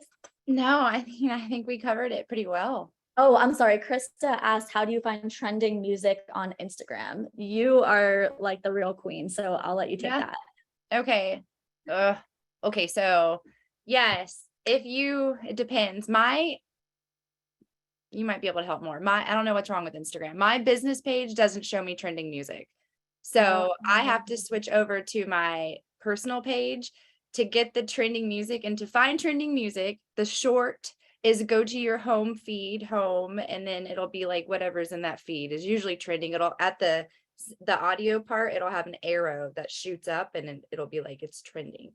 No, I think we covered it pretty well. Oh, I'm sorry. Krista asked, how do you find trending music on Instagram? You are like the real queen, so I'll let you take that. Okay. Okay. So yes, it depends. You might be able to help more. I don't know what's wrong with Instagram. My business page doesn't show me trending music. So I have to switch over to my personal page to get the trending music, and to find trending music, the short is go to your home feed, and then it'll be like whatever's in that feed is usually trending. It'll at the the audio part, it'll have an arrow that shoots up and then it'll be like it's trending.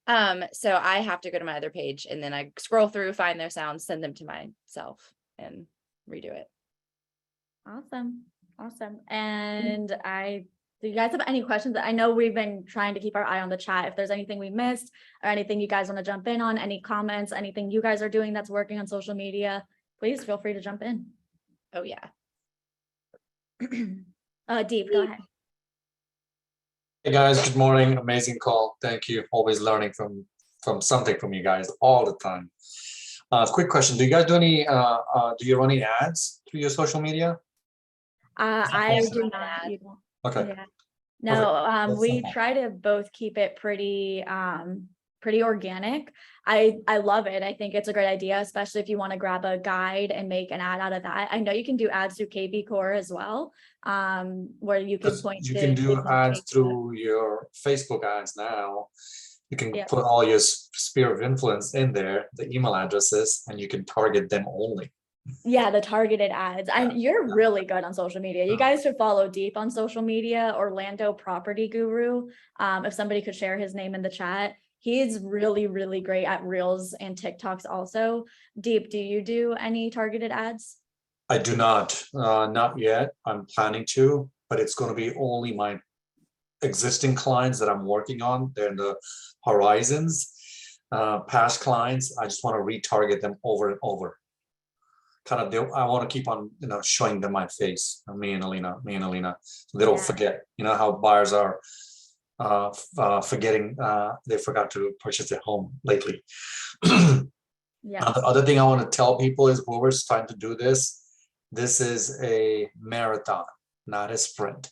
So I have to go to my other page and then I scroll through, find their sounds, send them to myself and redo it. Awesome. Awesome. And do you guys have any questions? I know we've been trying to keep our eye on the chat. If there's anything we missed or anything you guys want to jump in on, any comments, anything you guys are doing that's working on social media, please feel free to jump in. Oh yeah. Deep, go ahead. Hey guys, good morning. Amazing call. Thank you. Always learning from something from you guys all the time. Quick question. Do you guys do any do you run any ads through your social media? I also do an not. ad. You don't. Okay. Yeah. No, That's we simple. try to both keep it pretty organic. I love it. I think it's a great idea, especially if you want to grab a guide and make an ad out of that. I know you can do ads through KB Core as well, where you can point You to can do things on ads Facebook. through your Facebook ads now. You can Yeah. put all your sphere of influence in there, the email addresses, and you can target them only. Yeah, the targeted ads. You're really good on social media. You guys should follow Deep on social media, Orlando Property Guru. If somebody could share his name in the chat. He's really, really great at Reels and TikToks also. Deep, do you do any targeted ads? I do not yet. I'm planning to, but it's going to be only my existing clients that I'm working on. They're in the horizons. Past clients, I just want to retarget them over and over. I want to keep on, showing them my face, me and Alina, so they don't Yeah. forget. You know how buyers are forgetting, they forgot to purchase their home lately. Yeah. The other thing I want to tell people is whoever's trying to do this is a marathon, not a sprint.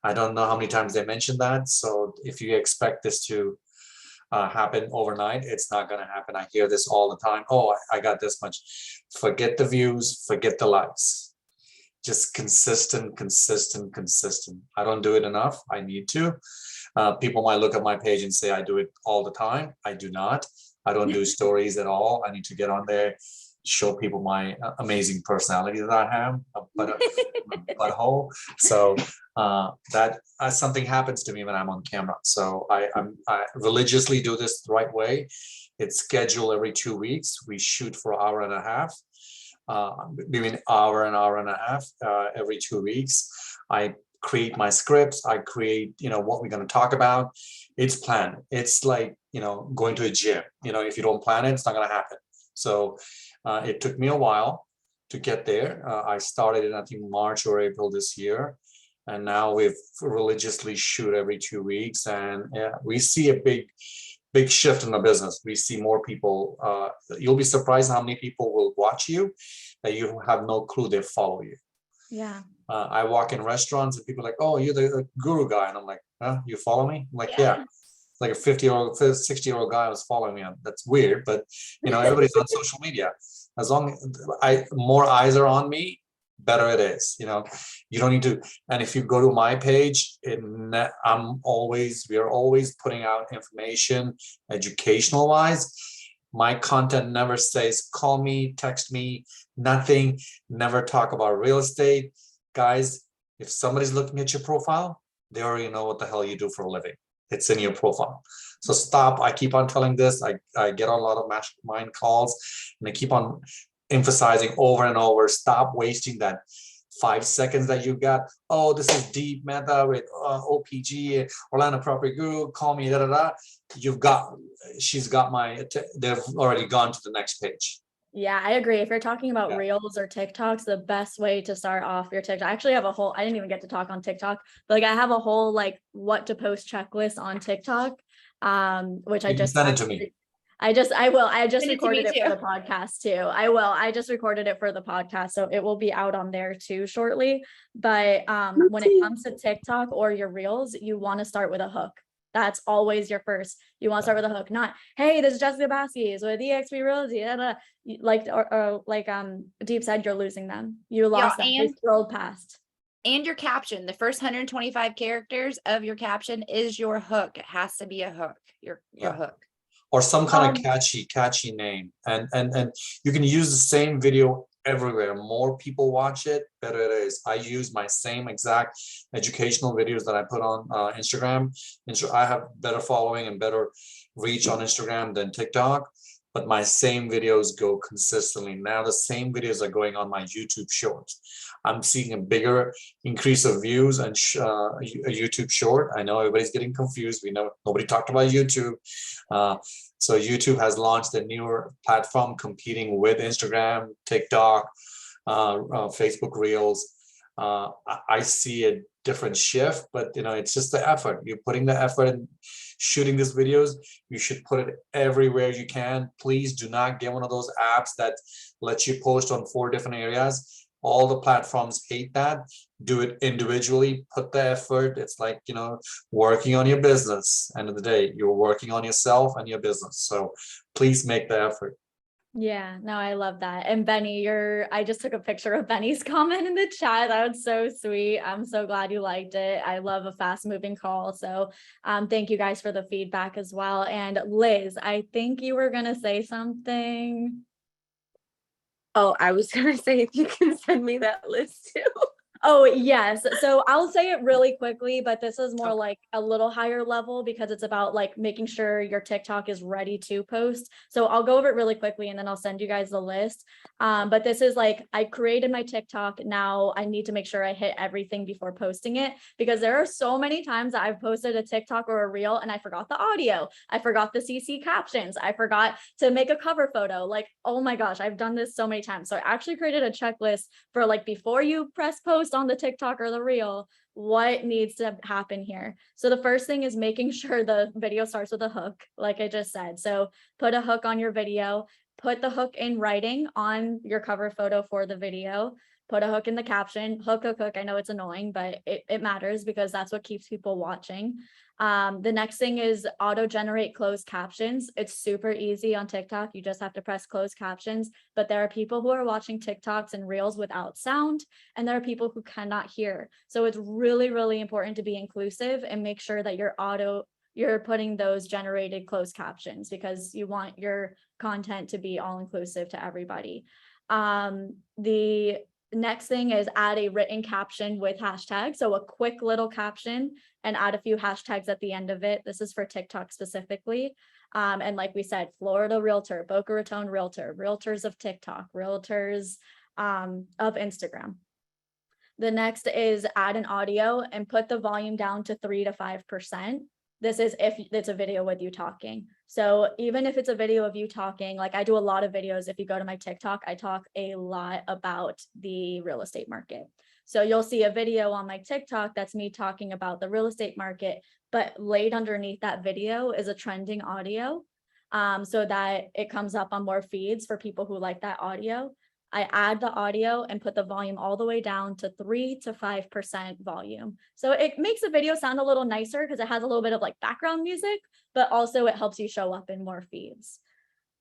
I don't know how many times they mentioned that. So if you expect this to happen overnight, it's not going to happen. I hear this all the time. Oh, I got this much. Forget the views, forget the likes. Just consistent. I don't do it enough. I need to. People might look at my page and say I do it all the time. I do not. I don't do stories at all. I need to get on there, show people my amazing personality that I have, butthole. So that something happens to me when I'm on camera. So I religiously do this the right way. It's scheduled every 2 weeks. We shoot for an hour and a half. Between hour and a half every 2 weeks. I create my scripts. I create, what we're going to talk about. It's planned. It's like, going to a gym. If you don't plan it, it's not going to happen. So it took me a while to get there. I started in, I think, March or April this year. And now we've religiously shoot every 2 weeks. And we see a big shift in the business. We see more people. You'll be surprised how many people will watch you that you have no clue they follow you. Yeah. I walk in restaurants and people are like, oh, you're the guru guy. And I'm like, huh, you follow me? I'm like, yeah. It's like a 50-year-old, 60-year-old guy was following me. That's weird, but everybody's on social media. As long as more eyes are on me, better it is. You don't need to. And if you go to my page, we are always putting out information, educational wise. My content never says call me, text me, nothing. Never talk about real estate, guys. If somebody's looking at your profile, they already know what the hell you do for a living. It's in your profile. So stop. I keep on telling this. I get on a lot of mastermind calls and I keep on emphasizing over and over, stop wasting that 5 seconds that you got. Oh, this is Deep Mehta with OPG, Orlando Property Guru, call me, she's got they've already gone to the next page. Yeah, I agree. If you're talking about Yeah. Reels or TikToks, the best way to start off your TikTok, I actually have I didn't even get to talk on TikTok, but I have a whole what to post checklist on TikTok, which You can send it to me. I just Send it to recorded me it for too. the podcast too. I just recorded it for the podcast, so it will be out on there too shortly. But when it comes to TikTok or your Reels, you want to start with a hook. That's always your first. You want to start with a hook, not, hey, this is Jessica Baskis with eXp Realty. Like Deep said, you're losing them. You lost them. They and- scrolled past. And your caption, the first 125 characters of your caption is your hook. It has to be a hook, your hook. Or some kind of catchy name. And you can use the same video everywhere. More people watch it, better it is. I use my same exact educational videos that I put on Instagram. I have better following and better reach on Instagram than TikTok, but my same videos go consistently. Now the same videos are going on my YouTube shorts. I'm seeing a bigger increase of views and a YouTube short. I know everybody's getting confused. We know nobody talked about YouTube. So YouTube has launched a newer platform competing with Instagram, TikTok, Facebook Reels. I see a different shift, but it's just the effort. You're putting the effort in shooting these videos. You should put it everywhere you can. Please do not get one of those apps that lets you post on 4 different areas. All the platforms hate that. Do it individually, put the effort. It's like, working on your business. End of the day, you're working on yourself and your business. So please make the effort. Yeah, no, I love that. And Benny, I just took a picture of Benny's comment in the chat. That was so sweet. I'm so glad you liked it. I love a fast moving call. So thank you guys for the feedback as well. And Liz, I think you were going to say something. Oh, I was going to say, if you can send me that list too. Oh, yes. So I'll say it really quickly, but this is more like a little higher level because it's about like making sure your TikTok is ready to post. So I'll go over it really quickly and then I'll send you guys the list. But this is like, I created my TikTok. Now I need to make sure I hit everything before posting it because there are so many times that I've posted a TikTok or a reel and I forgot the audio. I forgot the CC captions. I forgot to make a cover photo. Like, oh my gosh, I've done this so many times. So I actually created a checklist for like before you press post on the TikTok or the reel, what needs to happen here. So the first thing is making sure the video starts with a hook, like I just said. So put a hook on your video, put the hook in writing on your cover photo for the video, put a hook in the caption, hook. I know it's annoying, but it matters because that's what keeps people watching. The next thing is auto generate closed captions. It's super easy on TikTok. You just have to press closed captions, but there are people who are watching TikToks and reels without sound, and there are people who cannot hear. So it's really, really important to be inclusive and make sure that you're putting those generated closed captions because you want your content to be all inclusive to everybody. The next thing is add a written caption with hashtags. So a quick little caption and add a few hashtags at the end of it. This is for TikTok specifically. And like we said, Florida Realtor, Boca Raton Realtor, Realtors of TikTok, Realtors of Instagram. The next is add an audio and put the volume down to 3 to 5%. This is if it's a video with you talking. So even if it's a video of you talking, like I do a lot of videos. If you go to my TikTok, I talk a lot about the real estate market. So you'll see a video on my TikTok that's me talking about the real estate market, but laid underneath that video is a trending audio so that it comes up on more feeds for people who like that audio. I add the audio and put the volume all the way down to 3 to 5% volume. So it makes the video sound a little nicer because it has a little bit of like background music, but also it helps you show up in more feeds.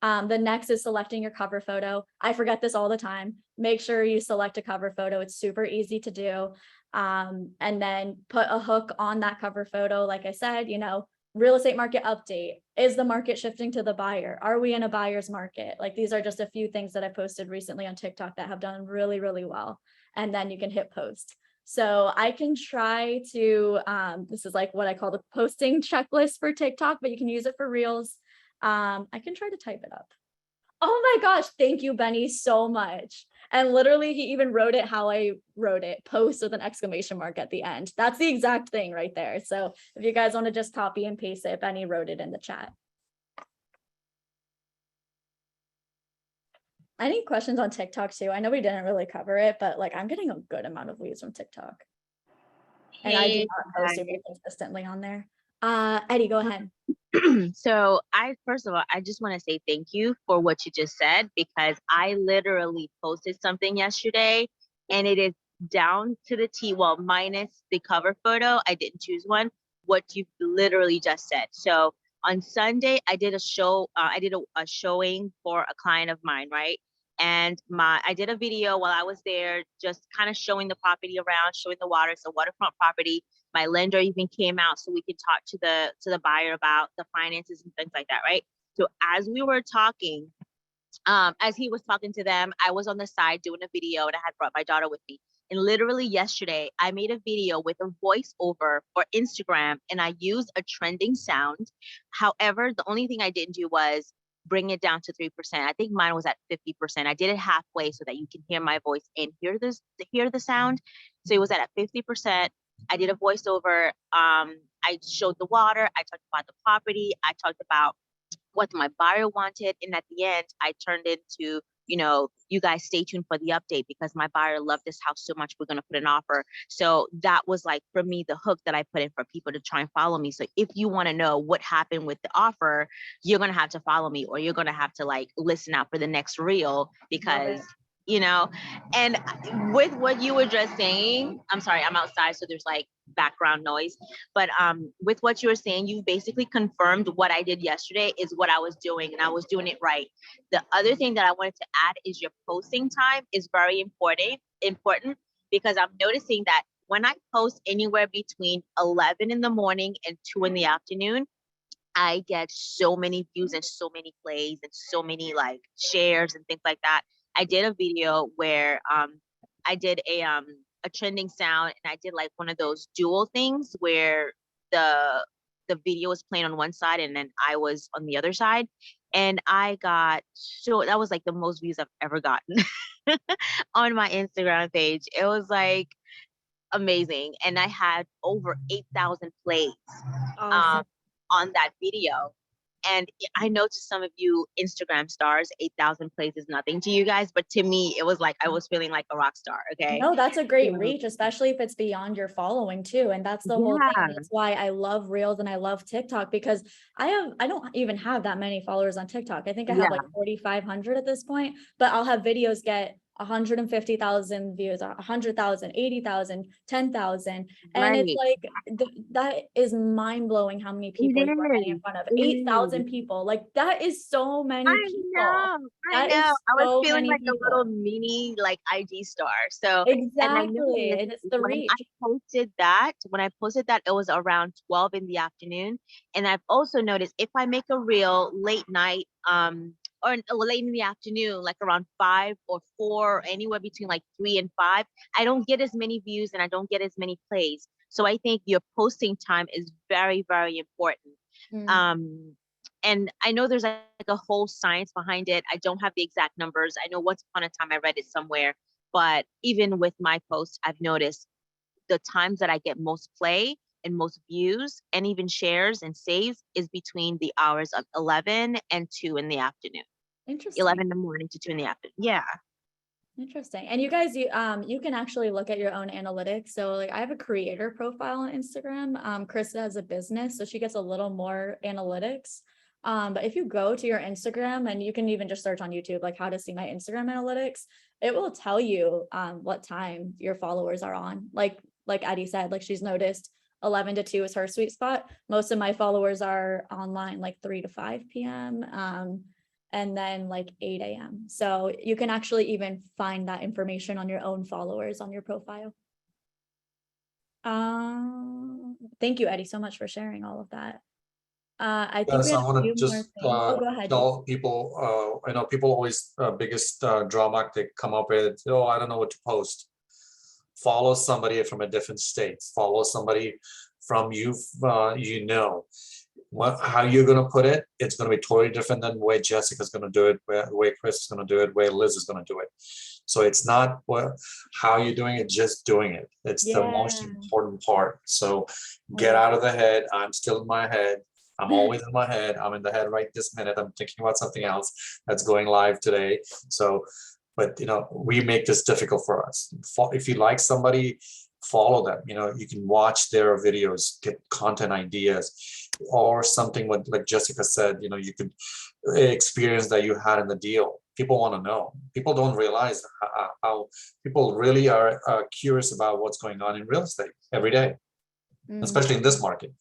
The next is selecting your cover photo. I forget this all the time. Make sure you select a cover photo. It's super easy to do. And then put a hook on that cover photo. Like I said, real estate market update. Is the market shifting to the buyer? Are we in a buyer's market? Like these are just a few things that I posted recently on TikTok that have done really, really well. And then you can hit post. So I can try to, this is like what I call the posting checklist for TikTok, but you can use it for reels. I can try to type it up. Oh my gosh, thank you, Benny, so much. And literally he even wrote it how I wrote it, post with an exclamation mark at the end. That's the exact thing right there. So if you guys want to just copy and paste it, Benny wrote it in the chat. Any questions on TikTok too? I know we didn't really cover it, but like I'm getting a good amount of leads from TikTok. And I do not post super consistently on there. Eddie, go ahead. So first of all, I just want to say thank you for what you just said, because I literally posted something yesterday and it is down to the T, well, minus the cover photo. I didn't choose one, what you literally just said. So on Sunday, I did a show, I did a showing for a client of mine, right? And I did a video while I was there, just kind of showing the property around, showing the water. It's a waterfront property. My lender even came out so we could talk to the buyer about the finances and things like that, right? So as we were talking, as he was talking to them, I was on the side doing a video and I had brought my daughter with me. And literally yesterday, I made a video with a voiceover for Instagram and I used a trending sound. However, the only thing I didn't do was bring it down to 3%. I think mine was at 50%. I did it halfway so that you can hear my voice and hear the sound. So it was at 50%. I did a voiceover. I showed the water. I talked about the property. I talked about what my buyer wanted. And at the end, I turned into, you guys stay tuned for the update because my buyer loved this house so much, we're going to put an offer. So that was like, for me, the hook that I put in for people to try and follow me. So if you want to know what happened with the offer, you're going to have to follow me, or you're going to have to like listen out for the next reel, because and with what you were just saying, I'm sorry, I'm outside, so there's like background noise, but with what you were saying, you basically confirmed what I did yesterday is what I was doing, and I was doing it right. The other thing that I wanted to add is your posting time is very important because I'm noticing that when I post anywhere between 11 in the morning and 2 in the afternoon, I get so many views and so many plays and so many like shares and things like that. I did a video where I did a trending sound, and I did like one of those dual things where the video was playing on one side and then I was on the other side, and I got, so that was like the most views I've ever gotten on my Instagram page. It was like amazing, and I had over 8,000 plays Awesome. on that video. And I know to some of you Instagram stars, 8,000 plays is nothing to you guys, but to me, it was like I was feeling like a rock star. Okay. No, that's a great Yeah. reach, especially if it's beyond your following too. And that's the whole thing. That's why I love Reels and I love TikTok, because I don't even have that many followers on TikTok. I think I have like 4,500 at this point, but I'll have videos get 150,000 views, 100,000, 80,000, 10,000. And it's like, that is mind blowing how many people you're getting in front of. 8,000 people. Like that is so many people. I That know. is I was so feeling many like people. a little mini like IG star. So Exactly. and I And it's the when reach. I posted that, it was around 12 in the afternoon. And I've also noticed if I make a reel late night, or late in the afternoon, like around 5 or 4, anywhere between like 3 and 5, I don't get as many views and I don't get as many plays. So I think your posting time is very, very important. And I know there's like a whole science behind it. I don't have the exact numbers. I know once upon a time I read it somewhere, but even with my posts, I've noticed the times that I get most play and most views and even shares and saves is between the hours of 11 and 2 in the afternoon. Interesting. 11 in the morning to 2 in the afternoon. Yeah. Interesting. And you guys, you can actually look at your own analytics. So like I have a creator profile on Instagram. Krista has a business, so she gets a little more analytics. But if you go to your Instagram, and you can even just search on YouTube, like how to see my Instagram analytics, it will tell you what time your followers are on. Like Addie said, like she's noticed 11 to 2 is her sweet spot. Most of my followers are online like 3 to 5 p.m. And then like 8 a.m. So you can actually even find that information on your own followers on your profile. Thank you, Eddie, so much for sharing all of that. I think we Yes, had I a want to few more just things. Oh, go ahead. tell people, I know people always, biggest drama they come up with, oh, I don't know what to post. Follow somebody from a different state. Follow somebody from how you're going to put it. It's going to be totally different than the way Jessica's going to do it, the way Chris is going to do it, the way Liz is going to do it. So it's not how you're doing it, just doing it. It's the most important part. So get out of the head. I'm still in my head. I'm always in my head. I'm in the head right this minute. I'm thinking about something else that's going live today. So, but we make this difficult for us. If you like somebody, follow them. You can watch their videos, get content ideas, or something like Jessica said. You could experience that you had in the deal. People want to know. People don't realize how people really are curious about what's going on in real estate every day, especially in this market.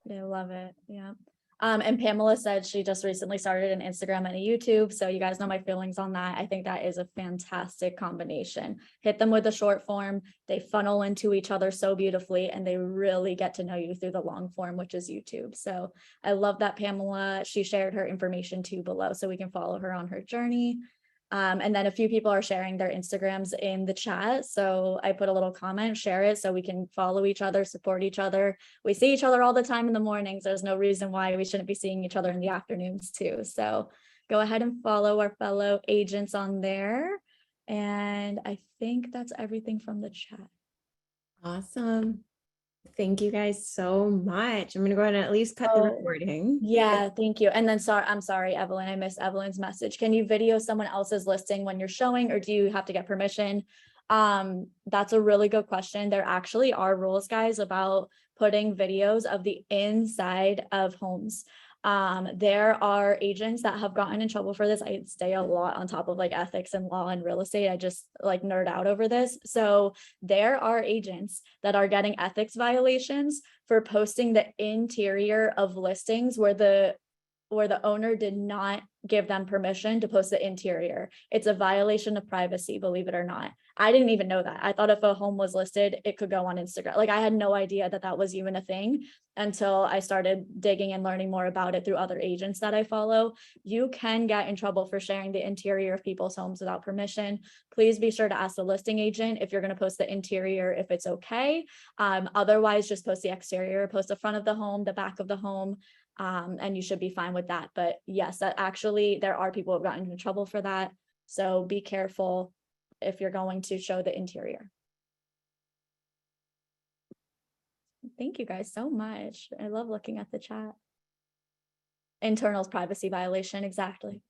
They love it. Yeah. And Pamela said she just recently started an Instagram and a YouTube. So you guys know my feelings on that. I think that is a fantastic combination. Hit them with the short form. They funnel into each other so beautifully, and they really get to know you through the long form, which is YouTube. So I love that Pamela, she shared her information too below, so we can follow her on her journey. And then a few people are sharing their Instagrams in the chat. So I put a little comment, share it so we can follow each other, support each other. We see each other all the time in the mornings. There's no reason why we shouldn't be seeing each other in the afternoons too. So go ahead and follow our fellow agents on there. And I think that's everything from the chat. Awesome. Thank you guys so much. I'm gonna go ahead and at least cut the Oh, recording. Yeah, thank you. And then I'm sorry, Evelyn, I missed Evelyn's message. Can you video someone else's listing when you're showing, or do you have to get permission? That's a really good question. There actually are rules, guys, about putting videos of the inside of homes. There are agents that have gotten in trouble for this. I stay a lot on top of like ethics and law and real estate. I just like nerd out over this. So there are agents that are getting ethics violations for posting the interior of listings where the owner did not give them permission to post the interior. It's a violation of privacy, believe it or not. I didn't even know that. I thought if a home was listed, it could go on Instagram. Like I had no idea that that was even a thing until I started digging and learning more about it through other agents that I follow. You can get in trouble for sharing the interior of people's homes without permission. Please be sure to ask the listing agent if you're going to post the interior, if it's okay. Otherwise, just post the exterior, post the front of the home, the back of the home. And you should be fine with that. But yes, that actually, there are people who have gotten in trouble for that. So be careful if you're going to show the interior. Thank you guys so much. I love looking at the chat. Internal's privacy violation, exactly.